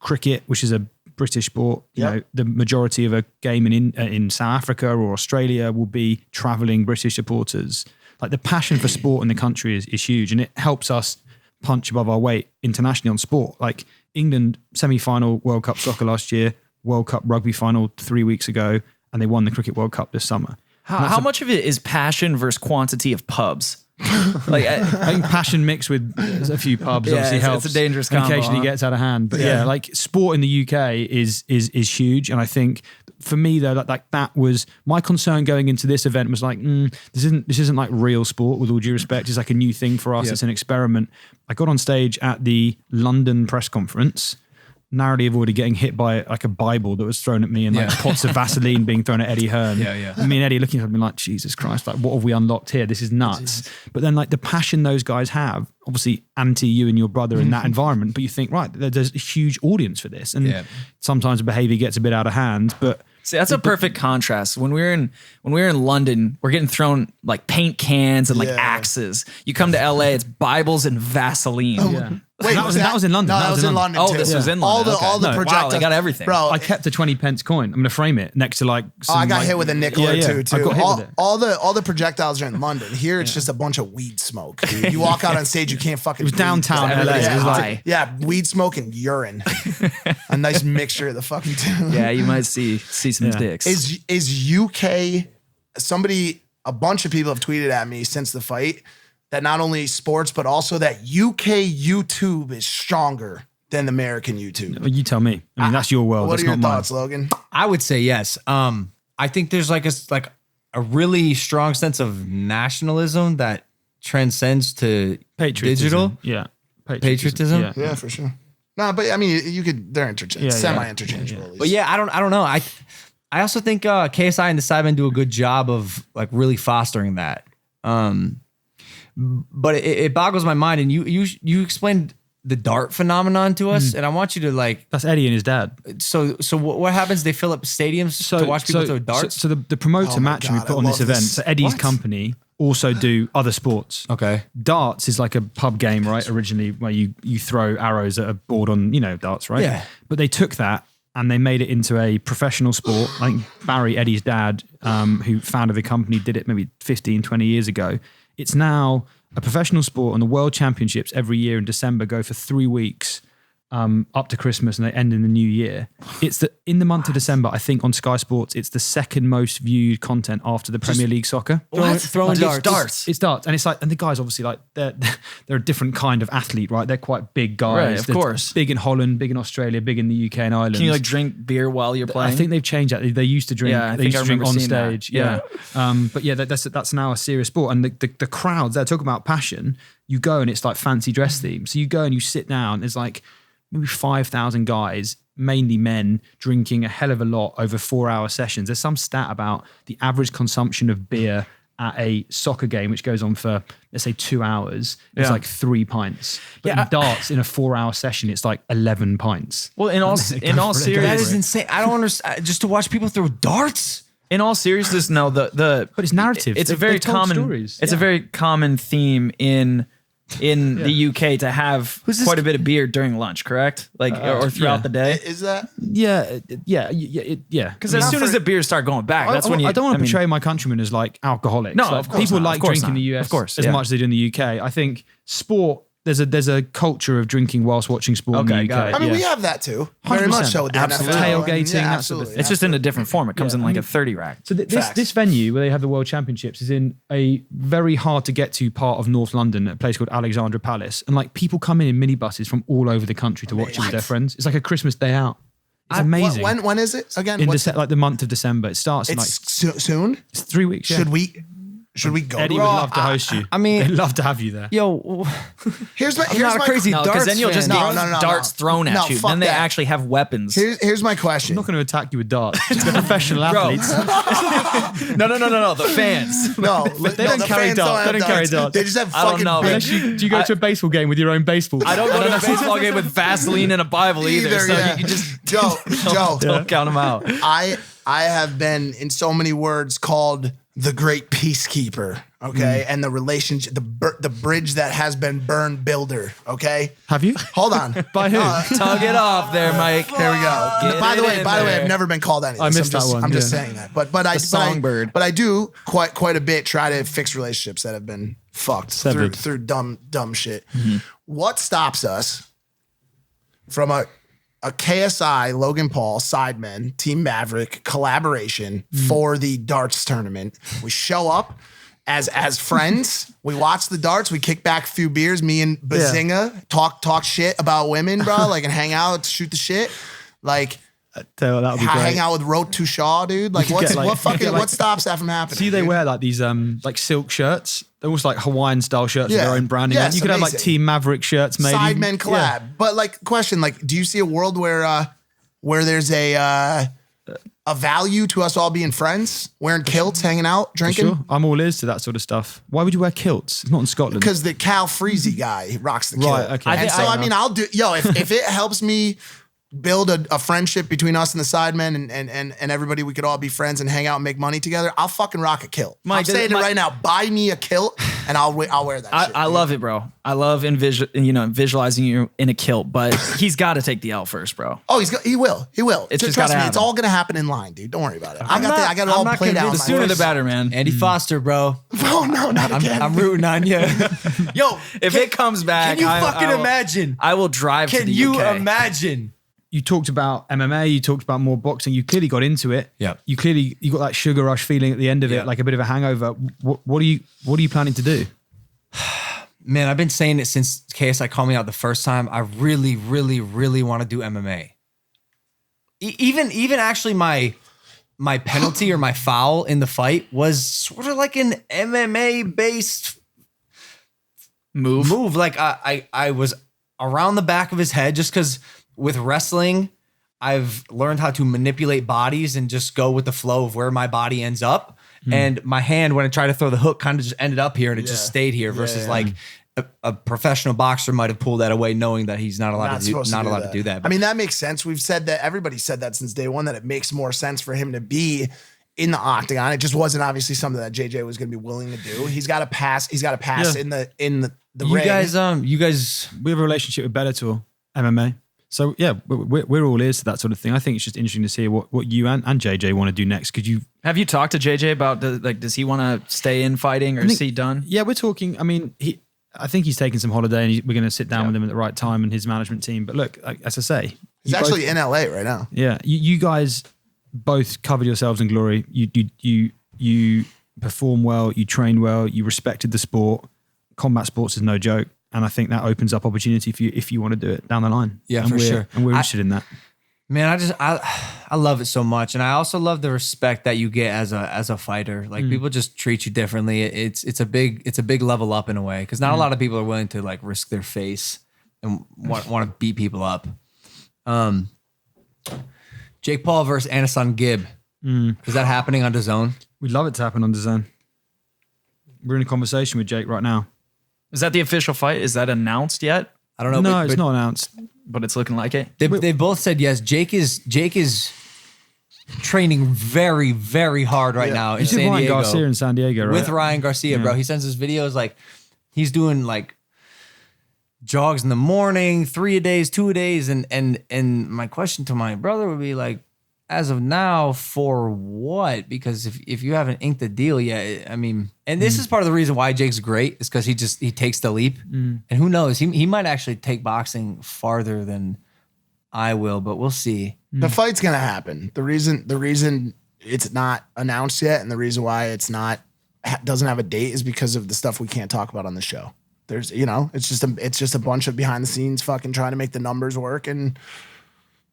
Cricket, which is a British sport, the majority of a game in South Africa or Australia will be traveling British supporters. Like the passion for sport in the country is huge, and it helps us punch above our weight internationally on sport. Like England semi-final World Cup soccer last year, World Cup rugby final 3 weeks ago, and they won the Cricket World Cup this summer. How much of it is passion versus quantity of pubs? Like I think passion mixed with a few pubs obviously helps. It's a dangerous and combo. occasionally gets out of hand. But yeah, like sport in the UK is huge, and I think for me though, like that was my concern going into this event was like, this isn't like real sport. With all due respect, it's like a new thing for us. Yep. It's an experiment. I got on stage at the London press conference, narrowly avoided getting hit by like a Bible that was thrown at me and like pots of Vaseline being thrown at Eddie Hearn. Yeah. Me and Eddie looking at me like, Jesus Christ, like what have we unlocked here? This is nuts. But then like the passion those guys have, obviously anti you and your brother in that environment, but you think, right, there's a huge audience for this. And sometimes the behavior gets a bit out of hand, but See, that's a perfect contrast. When we were in London, we're getting thrown like paint cans and like axes. You come to LA, it's Bibles and Vaseline. Wait, that was in London. No, that was in London. Oh, too. this was in London. All the Okay. projectiles. Wow, they got everything. Bro, I kept a 20 pence coin. I'm going to frame it next to like some, I got like- hit with a nickel or two. I got hit with it. All the projectiles are in London. Here, it's just a bunch of weed smoke. Dude. You walk out on stage, you can't fucking. It was breathe. downtown LA. Everybody's It was like, high. Yeah, weed smoke and urine. A nice mixture of the fucking two. Yeah, you might see some dicks. Is UK a bunch of people have tweeted at me since the fight that not only sports but also that UK YouTube is stronger than American YouTube. Well, you tell me. I mean, that's your world. What That's are your not mine. thoughts, Logan? I would say yes. I think there's like a really strong sense of nationalism that transcends to Patriotism. digital. Yeah. Patriotism? Yeah. Yeah, for sure. No, but I mean, they're interchangeable, Yeah, yeah. semi-interchangeable. At least. But yeah, I don't know. I also think KSI and the Sidemen do a good job of like really fostering that. But it boggles my mind. And you explained the dart phenomenon to us, and I want you to like. That's Eddie and his dad. So what happens? They fill up stadiums to watch people throw darts. So the promoter Oh my Matchroom God, put I on this love event. this. So Eddie's What? company also do other sports. Okay. Darts is like a pub game, right? Originally, where you throw arrows at a board on, darts, right? Yeah. But they took that and they made it into a professional sport. I think Barry, Eddie's dad, who founded the company, did it maybe 15, 20 years ago. It's now a professional sport, and the World Championships every year in December go for 3 weeks up to Christmas and they end in the new year. It's in the month of December, I think on Sky Sports, it's the second most viewed content after the Premier League soccer. Throwing darts. It's darts. And it's like, and the guys obviously like, they're a different kind of athlete, right? They're quite big guys. Right, of They're course. Big in Holland, big in Australia, big in the UK and Ireland. Can you like drink beer while you're playing? I think they've changed that. They used to drink. Yeah, I they think used I to drink remember on seeing that. stage. Yeah. But yeah, that's now a serious sport. And the crowds, they're talking about passion. You go and it's like fancy dress themes. So you go and you sit down. There's like maybe 5,000 guys, mainly men, drinking a hell of a lot over 4-hour sessions. There's some stat about the average consumption of beer at a soccer game, which goes on for, let's say, 2 hours, it's like 3 pints. But in darts, in a 4-hour session, it's like 11 pints. Well, in all That seriousness, is insane. I don't understand. Just to watch people throw darts. in all seriousness, no. But it's narrative. It's a They've very told common. stories. It's a very common theme in the UK to have quite a bit of beer during lunch, correct? Like or throughout the day. Is that? Yeah. Because as soon as the beers start going back, that's when you. I don't want to portray my countrymen as like alcoholics. No, Like, of course people not, like of course drinking in the not. US Of course, as yeah. much as they do in the UK. I think sport. There's a culture of drinking whilst watching sport Okay, in the got UK. it. I mean, Yeah. we have that too. Very 100%. much so with the Absolutely. NFL. Tailgating, that sort of absolutely. thing. It's just in a different form. It comes in like a 30 rack. So this venue where they have the World Championships is in a very hard to get to part of North London, a place called Alexandra Palace, and like people come in minibuses from all over the country to watch it with their friends. It's like a Christmas day out. It's amazing. When is it again? in What's like the month of December, it starts in like it's soon. it's 3 weeks. Yeah. Should we go? Eddie to would it? love to host you. I mean- they'd love to have you there. Yo, Here's my not a crazy No, darts because then you'll just fan. get No. darts thrown at No, you. fuck Then they that. actually have weapons. Here's my question. I'm not going to attack you with darts. They're professional athletes. No. The fans. No, They don't carry darts. They don't carry darts. They just have I don't fucking. know, big- man. Do you go to a baseball game with your own baseball? I don't go to a baseball game with Vaseline and a Bible either. So yeah. you can just Joe. don't count them out. I have been in so many words called the great peacekeeper, okay, and the relationship, the bridge that has been burned builder, okay. Have you? Hold on. By who? Tug it off there, Mike. Here we go. Get By the it way, in I've there. never been called anything. I missed that one, I'm just yeah. saying that. But songbird. I do quite a bit try to fix relationships that have been fucked Severed. through dumb shit. What stops us from a KSI Logan Paul Sidemen Team Maverick collaboration for the darts tournament? We show up as friends. We watch the darts. We kick back a few beers. Me and Bazinga talk shit about women, bro. Like, and hang out, shoot the shit. Like, That would be great. hang out with Road to Shaw, dude. Like, could get, like- what stops that from happening? See, they dude? wear like these like silk shirts. They're almost like Hawaiian style shirts with Yeah. their own branding. Yes, you could have like amazing. Team Maverick shirts, maybe. Sidemen collab. Yeah. But like, question, like, do you see a world where there's a value to us all being friends, wearing kilts, hanging out, For drinking? sure. I'm all ears to that sort of stuff. Why would you wear kilts? It's not in Scotland. Because the Cal Freezy guy he rocks the kilt. Right, okay. And so, Fair I mean, enough. I'll do, if it helps me build a friendship between us and the Sidemen and everybody, we could all be friends and hang out and make money together, I'll fucking rock a kilt. I'm Mike, saying it Mike- right now. Buy me a kilt and I'll wear that shit. I love it, bro. I love visualizing you in a kilt, but he's got to take the L first, bro. Oh, he will. It's just Trust gotta me, happen. it's all gonna happen in line, dude. Don't worry about it. I got it all played out. The sooner the better, man. Andy Foster, bro. Oh no, not again. I'm rooting on you. Yo, If it comes back, can you I fucking will- imagine? I will drive to Can the you UK. imagine? You talked about MMA, you talked about more boxing, you clearly got into it. Yeah. You got that sugar rush feeling at the end of Yeah. it, like a bit of a hangover. What are you planning to do? Man, I've been saying it since KSI called me out the first time. I really, really, really want to do MMA. Even actually my penalty or my foul in the fight was sort of like an MMA based move. Like I was around the back of his head just because with wrestling, I've learned how to manipulate bodies and just go with the flow of where my body ends up. And my hand, when I tried to throw the hook, kind of just ended up here and it just stayed here versus like a professional boxer might have pulled that away knowing that he's not allowed to do that. I mean, that makes sense. We've said that. Everybody said that since day one, that it makes more sense for him to be in the octagon. It just wasn't obviously something that JJ was going to be willing to do. He's got to pass. He's got to pass in the you ring. guys, We have a relationship with Bellator MMA. So yeah, we're all ears to that sort of thing. I think it's just interesting to see what you and JJ want to do next. Have you talked to JJ about does he want to stay in fighting or is he done? Yeah, we're talking. I mean, I think he's taking some holiday, and we're going to sit down with him at the right time and his management team. But look, as I say, He's actually in LA right now. yeah, you guys both covered yourselves in glory. You perform well, you train well, you respected the sport. Combat sports is no joke, and I think that opens up opportunity for you if you want to do it down the line. Yeah, and for sure. And we're interested in that. Man, I love it so much, and I also love the respect that you get as a fighter. Like people just treat you differently. It's a big level up in a way, because not a lot of people are willing to like risk their face and want to beat people up. Jake Paul versus Anderson Gibb. Is that happening on DAZN? We'd love it to happen on DAZN. We're in a conversation with Jake right now. Is that the official fight? Is that announced yet? I don't know. No, but it's not announced. But it's looking like it. They both said yes. Jake is training very, very hard right now in He's with San Ryan Diego. Garcia in San Diego, right? With Ryan Garcia, bro. He sends his videos like he's doing like jogs in the morning, 3 a days, 2 a days, and my question to my brother would be like, as of now, for what? Because if you haven't inked the deal yet, I mean, and this is part of the reason why Jake's great, is because he takes the leap, and who knows, he might actually take boxing farther than I will, but we'll see. The fight's gonna happen. The reason it's not announced yet, and the reason why it's not doesn't have a date, is because of the stuff we can't talk about on the show. There's, it's just a bunch of behind the scenes fucking trying to make the numbers work. And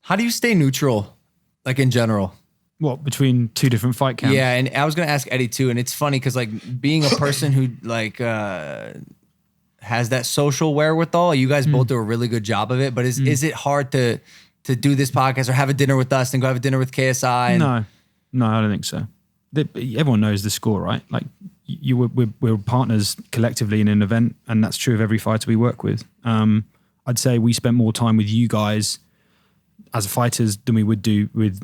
How do you stay neutral, like in general? What, between two different fight camps? Yeah, and I was gonna ask Eddie too, and it's funny because like being a person who like has that social wherewithal, you guys both do a really good job of it. But is it hard to do this podcast or have a dinner with us and go have a dinner with KSI? And No, I don't think so. Everyone knows the score, right? Like we're partners collectively in an event, and that's true of every fighter we work with. I'd say we spent more time with you guys as fighters than we would do with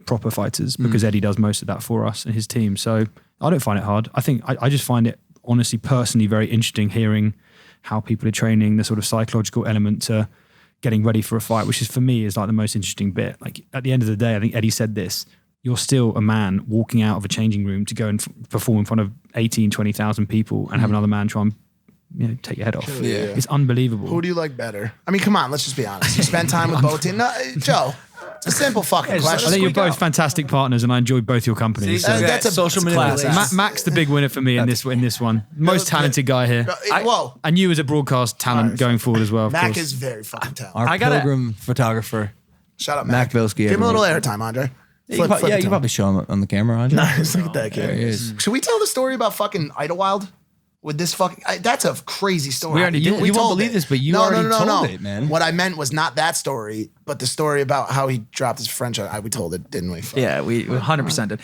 proper fighters, because Eddie does most of that for us and his team. So I don't find it hard. I think I just find it honestly, personally, very interesting hearing how people are training, the sort of psychological element to getting ready for a fight, which is for me is like the most interesting bit. Like at the end of the day, I think Eddie said this, you're still a man walking out of a changing room to go and perform in front of 18, 20,000 people and have another man try and take your head off. Yeah. It's unbelievable. who do you like better? I mean, come on, let's just be honest. You spend time with both teams. No, Joe, it's a simple fucking I question. think you're both fantastic partners, and I enjoy both your companies. See, So. that's a social that's manipulation. class. Mac's the big winner for me in this one. Most talented guy here. Whoa, And you as a broadcast talent going forward as well, of Mac course. is very fucking talented. Our pilgrim photographer. Shout out Mac Mac. Bilski, Give him a little everyone. airtime, Andre. You Flip can the probably show him on the camera, Andre. Nice, look at that kid. There he is. Should we tell the story about fucking Idlewild? With this fucking, that's a crazy story. We already did. You won't believe this, but you already told it, man. What I meant was not that story, but the story about how he dropped his French. We told it, didn't we? Yeah, we 100% did.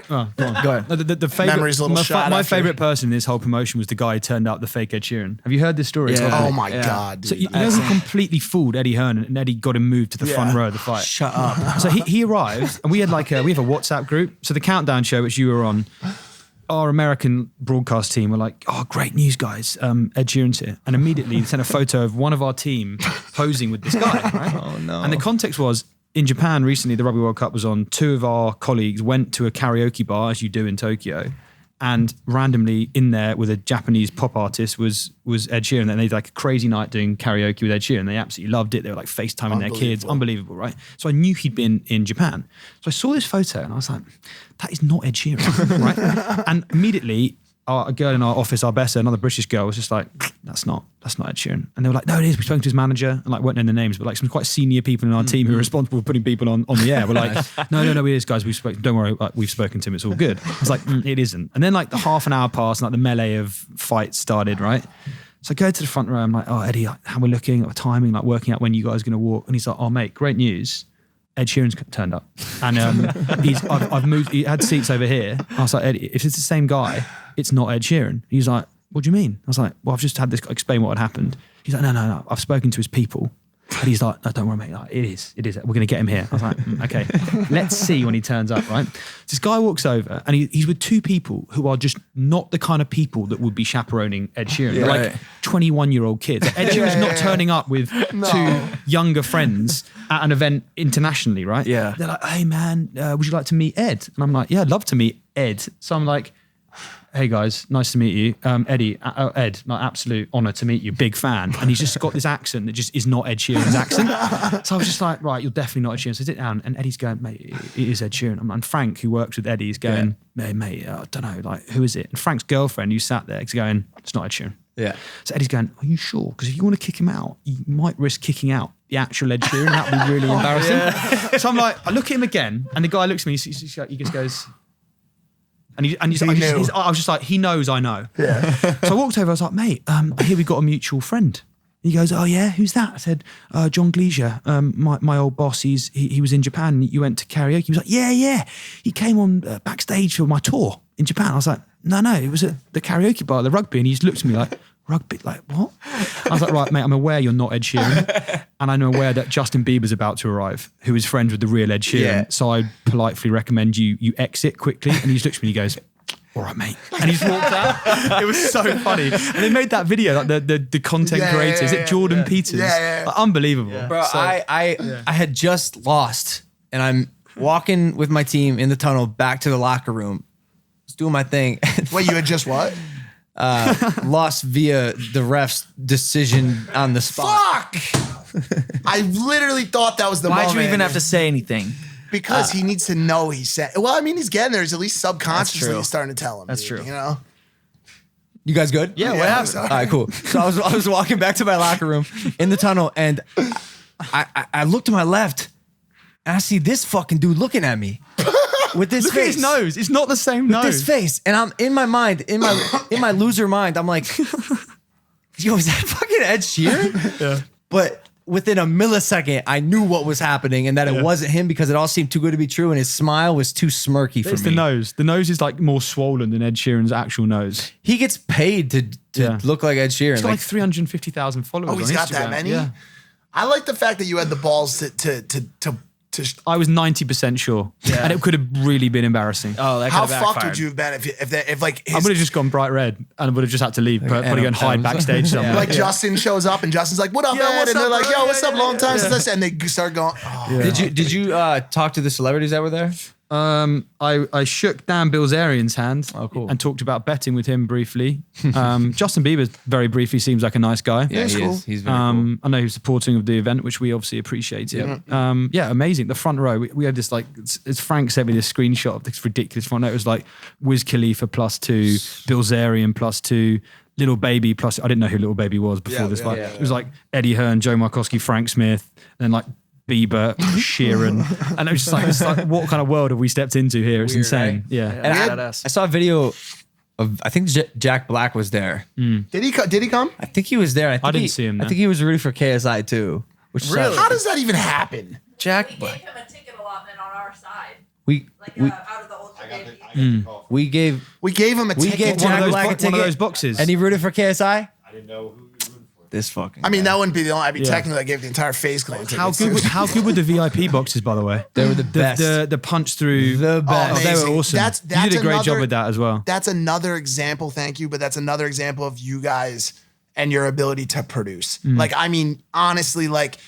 Go on. Go ahead. The favorite, Memory's a little shot my after. favorite person in this whole promotion was the guy who turned out the fake Ed Sheeran. Have you heard this story? Yeah. Oh my god, dude. So you know who completely fooled Eddie Hearn, and Eddie got him moved to the front row of the fight. Shut up. So he arrived, and we had we have a WhatsApp group. So the countdown show, which you were on, our American broadcast team were like, "Oh, great news, guys! Ed Sheeran's here," and immediately they sent a photo of one of our team posing with this guy. Right? Oh no. And the context was, in Japan recently, the Rugby World Cup was on. Two of our colleagues went to a karaoke bar, as you do in Tokyo, and randomly in there with a Japanese pop artist was Ed Sheeran. And they had like a crazy night doing karaoke with Ed Sheeran. They absolutely loved it. They were like FaceTiming their kids. Unbelievable, right? So I knew he'd been in Japan. So I saw this photo and I was like, that is not Ed Sheeran, right? And immediately, a girl in our office, Arbessa, another British girl, was just like, that's not Ed Sheeran. And they were like, no, it is. We spoke to his manager, and like weren't knowing the names, but like some quite senior people in our team who are responsible for putting people on the air were like, no, it is, guys. We've spoken. Don't worry, we've spoken to him. It's all good. I was like, it isn't. And then like the half an hour passed, and like the melee of fights started, right? So I go to the front row. I'm like, oh, Eddie, how we're looking at timing, like working out when you guys are going to walk. And he's like, oh, mate, great news. Ed Sheeran's turned up, and I've moved. He had seats over here. I was like, Eddie, if it's the same guy, it's not Ed Sheeran. He's like, what do you mean? I was like, well, I've just had this explain what had happened. He's like, no, I've spoken to his people. And he's like, no, don't worry, mate. Like, it is. We're going to get him here. I was like, okay, let's see when he turns up, right? This guy walks over, and he's with two people who are just not the kind of people that would be chaperoning Ed Sheeran. They're like 21-year-old kids. Ed Sheeran's not turning up with two younger friends at an event internationally, right? Yeah. They're like, hey, man, would you like to meet Ed? And I'm like, yeah, I'd love to meet Ed. So I'm like, hey guys, nice to meet you. Eddie, Ed, my absolute honor to meet you, big fan. And he's just got this accent that just is not Ed Sheeran's accent. So I was just like, right, you're definitely not Ed Sheeran. So I sit down and Eddie's going, mate, it is Ed Sheeran. And Frank, who works with Eddie, is going, mate, I don't know, like, who is it? And Frank's girlfriend, who sat there, is going, it's not Ed Sheeran. Yeah. So Eddie's going, are you sure? Because if you want to kick him out, you might risk kicking out the actual Ed Sheeran. That would be really embarrassing. So I'm like, I look at him again, and the guy looks at me, he just goes, I was just like, he knows I know. Yeah. So I walked over, I was like, mate, I hear we got a mutual friend. He goes, oh yeah, who's that? I said, John Gleasia, my old boss, he was in Japan. You went to karaoke. He was like, yeah. He came on backstage for my tour in Japan. I was like, no, it was at the karaoke bar, the rugby. And he just looked at me like, rugby, like what? I was like, right, mate, I'm aware you're not Ed Sheeran. And I'm aware that Justin Bieber's about to arrive, who is friends with the real Ed Sheeran. Yeah. So I politely recommend you exit quickly. And he just looks at me and he goes, all right, mate. And he just walked out. It was so funny. And they made that video, like the content creator. Is it Jordan Peters? Yeah. Like, unbelievable. Bro, I had just lost, and I'm walking with my team in the tunnel back to the locker room. I was doing my thing. Wait, you had just what? Lost via the ref's decision on the spot. Fuck! I literally thought that was the moment. Why'd you even have to say anything? Because he needs to know he said. Well, I mean, he's getting there. He's at least subconsciously true. starting to tell him. That's dude, true. You know? You guys good? Yeah, what happened? All right, cool. So I was walking back to my locker room in the tunnel, and I look to my left, and I see this fucking dude looking at me with this Look face. at his nose. It's not the same nose. This face, and I'm in my mind, in my loser mind, I'm like, yo, is that fucking Ed Sheeran? Yeah. But within a millisecond, I knew what was happening and that it wasn't him because it all seemed too good to be true, and his smile was too smirky for It's me. the nose. The nose is like more swollen than Ed Sheeran's actual nose. He gets paid to look like Ed Sheeran. He's got like 350,000 followers. Oh, he's on got Instagram. that many? Yeah. I like the fact that you had the balls to I was 90% sure, and it could have really been embarrassing. Oh, that how could have fucked backfired. would you have been if like I his, would have just gone bright red, and I would have just had to leave, probably go and hide backstage somewhere. like Justin shows up and Justin's like, "What up, man?" what's And they're up, like, bro? "Yo, what's Yeah, up? Long time since I said." And they start going, "Oh, Did you talk to the celebrities that were there? I shook Dan Bilzerian's hand cool. and talked about betting with him briefly. Justin Bieber very briefly seems like a nice guy. Yeah, he cool. is. He's very cool. I know he was supporting of the event, which we obviously appreciated. Yeah, amazing. The front row, we had this like, it's Frank sent me this screenshot of this ridiculous front row. It was like Wiz Khalifa +2, Bilzerian +2, Little Baby plus. I didn't know who Little Baby was before this fight. It was like Eddie Hearn, Joe Markowski, Frank Smith, and then like Bieber, Sheeran, and it was just like, it's like, what kind of world have we stepped into here? It's Weird, insane. right? Yeah. And I saw a video of, I think Jack Black was there. did he come? I think he was there. I didn't see him I there. think he was rooting for KSI too. Which Really? How does that even happen? Jack We Black. gave him a ticket allotment on our side, we like we out of the ultra VIP. we gave We gave him a We ticket. gave One Jack of those Black a one of ticket, those boxes. and he rooted for KSI. I didn't know who he was rooting for. This fucking. I mean, guy. that wouldn't be the only. I mean, Yeah. technically, I gave the entire Phase Clan tickets. How good were the VIP boxes, by the way? They were the best. The punch through. The best. Oh, they Amazing. were awesome. That's you did a great job another- with that as well. That's another example. Thank you, but that's another example of you guys and your ability to produce. Like, I mean, honestly, like.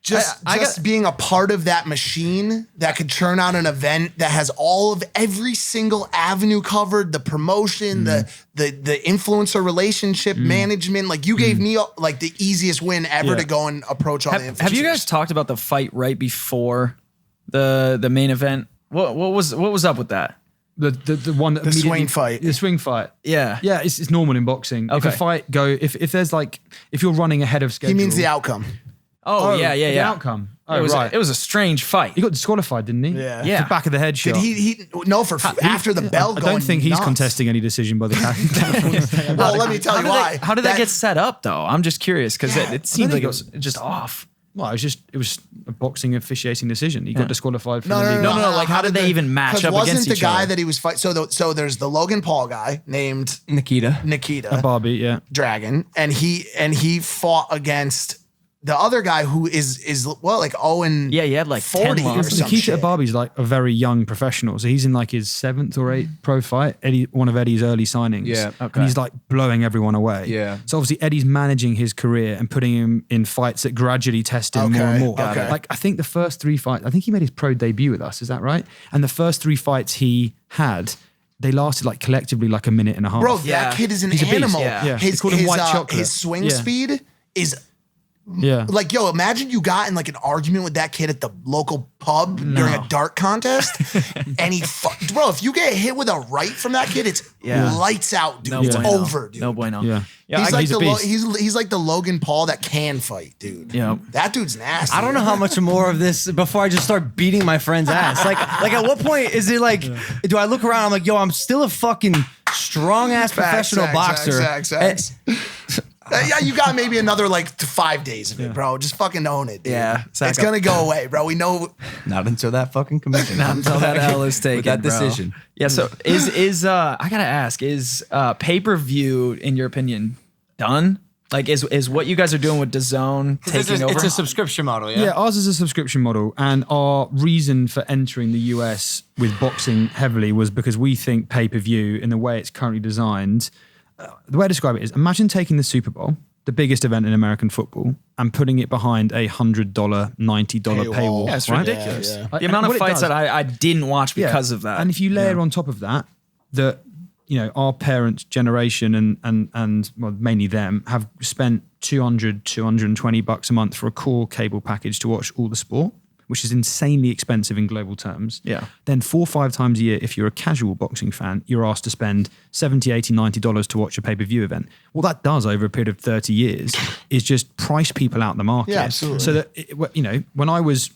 Just being a part of that machine that could churn out an event that has all of every single avenue covered, the promotion, the influencer relationship management. Like you gave me like the easiest win ever Yeah. to go and approach all the influencers. Have you guys talked about the fight right before the main event? What was up with that? The one that The swing immediately- fight. The swing fight. Yeah. Yeah, it's normal in boxing. If Okay. a fight if there's like, if you're running ahead of schedule. He means the outcome. Oh, yeah. The outcome. Oh, It was right. it was a strange fight. Oh, He got disqualified, didn't he? Yeah. Yeah. The back of the head shot. Did he no for after the bell I going don't think he's nuts. contesting any decision by the captain. Well, let me tell you why. How did that get set up though? I'm just curious because it seemed think like it it was just off. Well, it was a boxing officiating decision. He got disqualified for the No, legal. No, like, how did they even match 'cause up wasn't against the each guy other? that he was fighting? So there's the Logan Paul guy named Nikita. Nikita Barbie, yeah. Dragon, and he fought against the other guy who is well like Owen. Yeah, he had like 10 40 or losses. some Nikita shit. Barbie's like a very young professional. So he's in like his 7th or 8th pro fight. One of Eddie's early signings. Yeah, okay. And he's like blowing everyone away. Yeah. So obviously Eddie's managing his career and putting him in fights that gradually test him more and more. Okay. Like I think the first 3 fights, I think he made his pro debut with us. Is that right? And the first 3 fights he had, they lasted like collectively like a minute and a half. Bro, that kid is an He's a beast. animal. Yeah. They call him white chocolate. His swing Yeah. speed is Yeah. like, yo, imagine you got in like an argument with that kid at the local pub during a dart contest, and bro, if you get hit with a right from that kid, it's lights out, dude. No It's bueno. over, dude. No bueno. Yeah. He's he's a like beast. he's like the Logan Paul that can fight, dude. Yeah. That dude's nasty. I don't know how much more of this before I just start beating my friend's ass. Like at what point is it like, do I look around? I'm like, yo, I'm still a fucking strong ass professional boxer. Yeah, you got maybe another like 5 days of it, bro. Just fucking own it, dude. Yeah, It's gonna go away, bro. We know. Not until that fucking commission. Not until that L is taken, With that bro. decision. Yeah. So is I gotta ask, is pay-per-view in your opinion done? Like is what you guys are doing with DAZN taking over? It's a subscription model, yeah? Yeah, ours is a subscription model, and our reason for entering the US with boxing heavily was because we think pay-per-view, in the way it's currently designed, the way I describe it is, imagine taking the Super Bowl, the biggest event in American football, and putting it behind a $100, $90 paywall. Yeah, it's right? ridiculous. Yeah. the amount And of what it fights does- that I didn't watch because Yeah. of that. And if you layer on top of that, our parents' generation and well, mainly them have spent $220 a month for a core cable package to watch all the sport, which is insanely expensive in global terms. Yeah. Then 4 or 5 times a year, if you're a casual boxing fan, you're asked to spend $70, $80, $90 to watch a pay-per-view event. What that does over a period of 30 years is just price people out the market. Yeah, absolutely. So that, when I was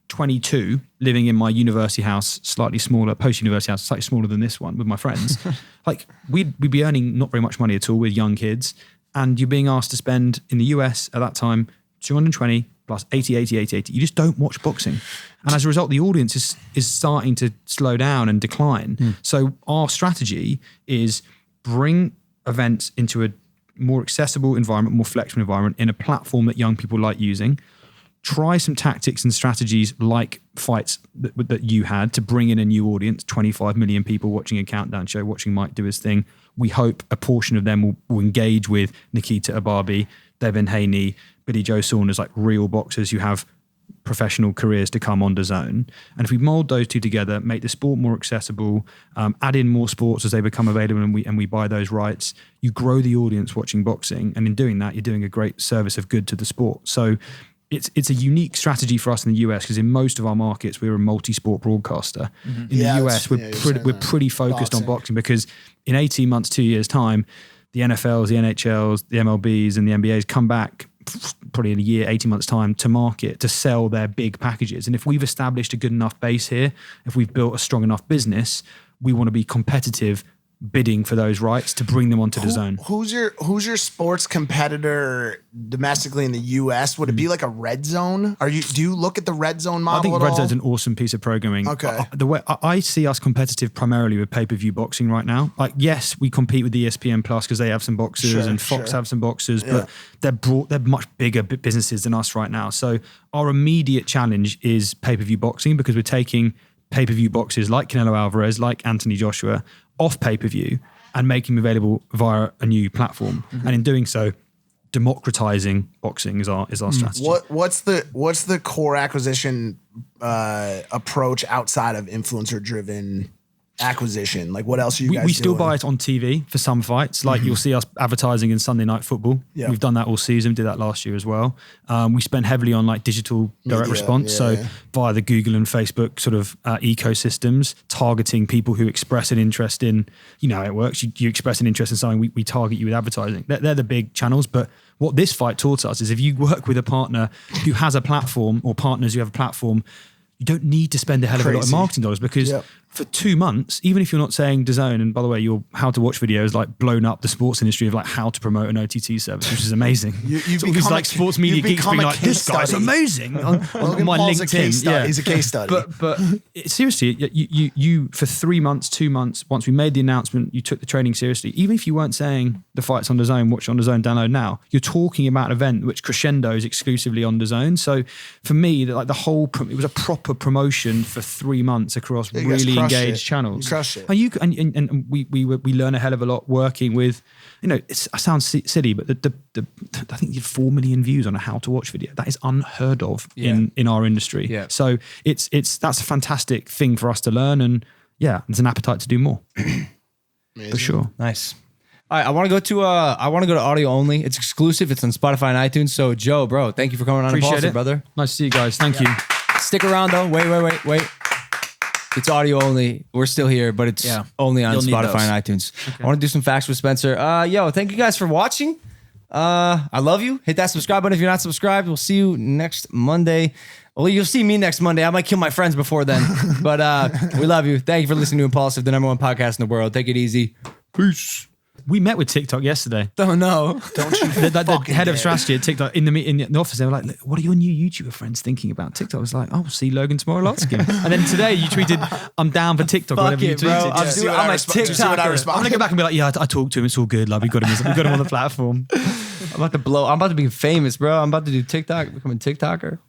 22, living in my university house, slightly smaller, post-university house, slightly smaller than this one with my friends, like we'd be earning not very much money at all with young kids. And you're being asked to spend in the US at that time, 220 plus 80. You just don't watch boxing. And as a result, the audience is starting to slow down and decline. So our strategy is bring events into a more accessible environment, more flexible environment in a platform that young people like using. Try some tactics and strategies like fights that you had to bring in a new audience, 25 million people watching a countdown show, watching Mike do his thing. We hope a portion of them will engage with Nikita Ababi, Devin Haney, Billy Joe Saunders, like real boxers who have professional careers to come on DAZN. And if we mold those two together, make the sport more accessible, add in more sports as they become available, and we buy those rights, you grow the audience watching boxing. And in doing that, you're doing a great service of good to the sport. So it's a unique strategy for us in the US, because in most of our markets, we're a multi-sport broadcaster. In the US, we're pretty focused on boxing, because in 18 months, 2 years' time, the NFLs, the NHLs, the MLBs, and the NBAs come back probably in a year, 18 months' time to market, to sell their big packages. And if we've established a good enough base here, if we've built a strong enough business, we want to be competitive bidding for those rights to bring them onto DAZN. Who's your sports competitor domestically in the US? Would it be like a Red Zone? Do you look at the Red Zone model? I think at Red all? Zone's an awesome piece of programming. Okay. The way I see us competitive primarily with pay-per-view boxing right now. Like, yes, we compete with ESPN Plus because they have some boxers and Fox have some boxers, but they're much bigger businesses than us right now. So our immediate challenge is pay-per-view boxing, because we're taking pay-per-view boxers like Canelo Alvarez, like Anthony Joshua, off pay-per-view and making them available via a new platform. And in doing so, democratizing boxing is our strategy. What's the core acquisition approach outside of influencer-driven acquisition? Like, what else are you guys We still doing? buy it on TV for some fights. Like, you'll see us advertising in Sunday Night Football. Yeah. We've done that all season. We did that last year as well. We spend heavily on like digital direct response. Via the Google and Facebook sort of ecosystems, targeting people who express an interest in, you know how it works. You express an interest in something, we target you with advertising. They're the big channels. But what this fight taught us is, if you work with a partner who has a platform, or partners who have a platform, you don't need to spend a hell of a lot of marketing dollars, because for 2 months, even if you're not saying DAZN, and by the way, your how to watch videos like blown up the sports industry of like how to promote an OTT service, which is amazing. You've all these become like sports media geeks being like, this guy's study. amazing on Logan my Paul's LinkedIn. a case study. He's a case study. But seriously, you for 3 months, 2 months, once we made the announcement, you took the training seriously. Even if you weren't saying the fight's on DAZN, watch it on DAZN, download now, you're talking about an event which crescendos exclusively on DAZN. So for me, it was a proper promotion for 3 months across You guys really crushed engaged it. channels. You crushed it. And we learn a hell of a lot working with, it sounds silly, but I think you had 4 million views on a how to watch video. That is unheard of in our industry. Yeah. So that's a fantastic thing for us to learn. And yeah, there's an appetite to do more for sure. Nice. All right, I want to go to audio only. It's exclusive. It's on Spotify and iTunes. So Joe, bro, thank you for coming on Appreciate Impaulsive, it, brother. Nice to see you guys. Thank you. Stick around though. Wait. It's audio only. We're still here, but it's only on You'll need Spotify those. and iTunes. I want to do some facts with Spencer. Yo, thank you guys for watching. I love you. Hit that subscribe button if you're not subscribed. We'll see you next Monday. Well, you'll see me next Monday. I might kill my friends before then. But we love you. Thank you for listening to Impaulsive, the number one podcast in the world. Take it easy. Peace. We met with TikTok yesterday. Don't know. Don't you The head of strategy at TikTok in the office, they were like, "What are your new YouTuber friends thinking about TikTok?" I was like, "Oh, see Logan Markowski." And then today you tweeted, "I'm down for TikTok." Fuck whatever you it, bro. tweeted. I'm a Did you see what I TikToker. I'm responded? gonna go back and be like, "Yeah, I talked to him. It's all good. Like we got him on the platform." I'm about to be famous, bro. I'm about to do TikTok, become a TikToker.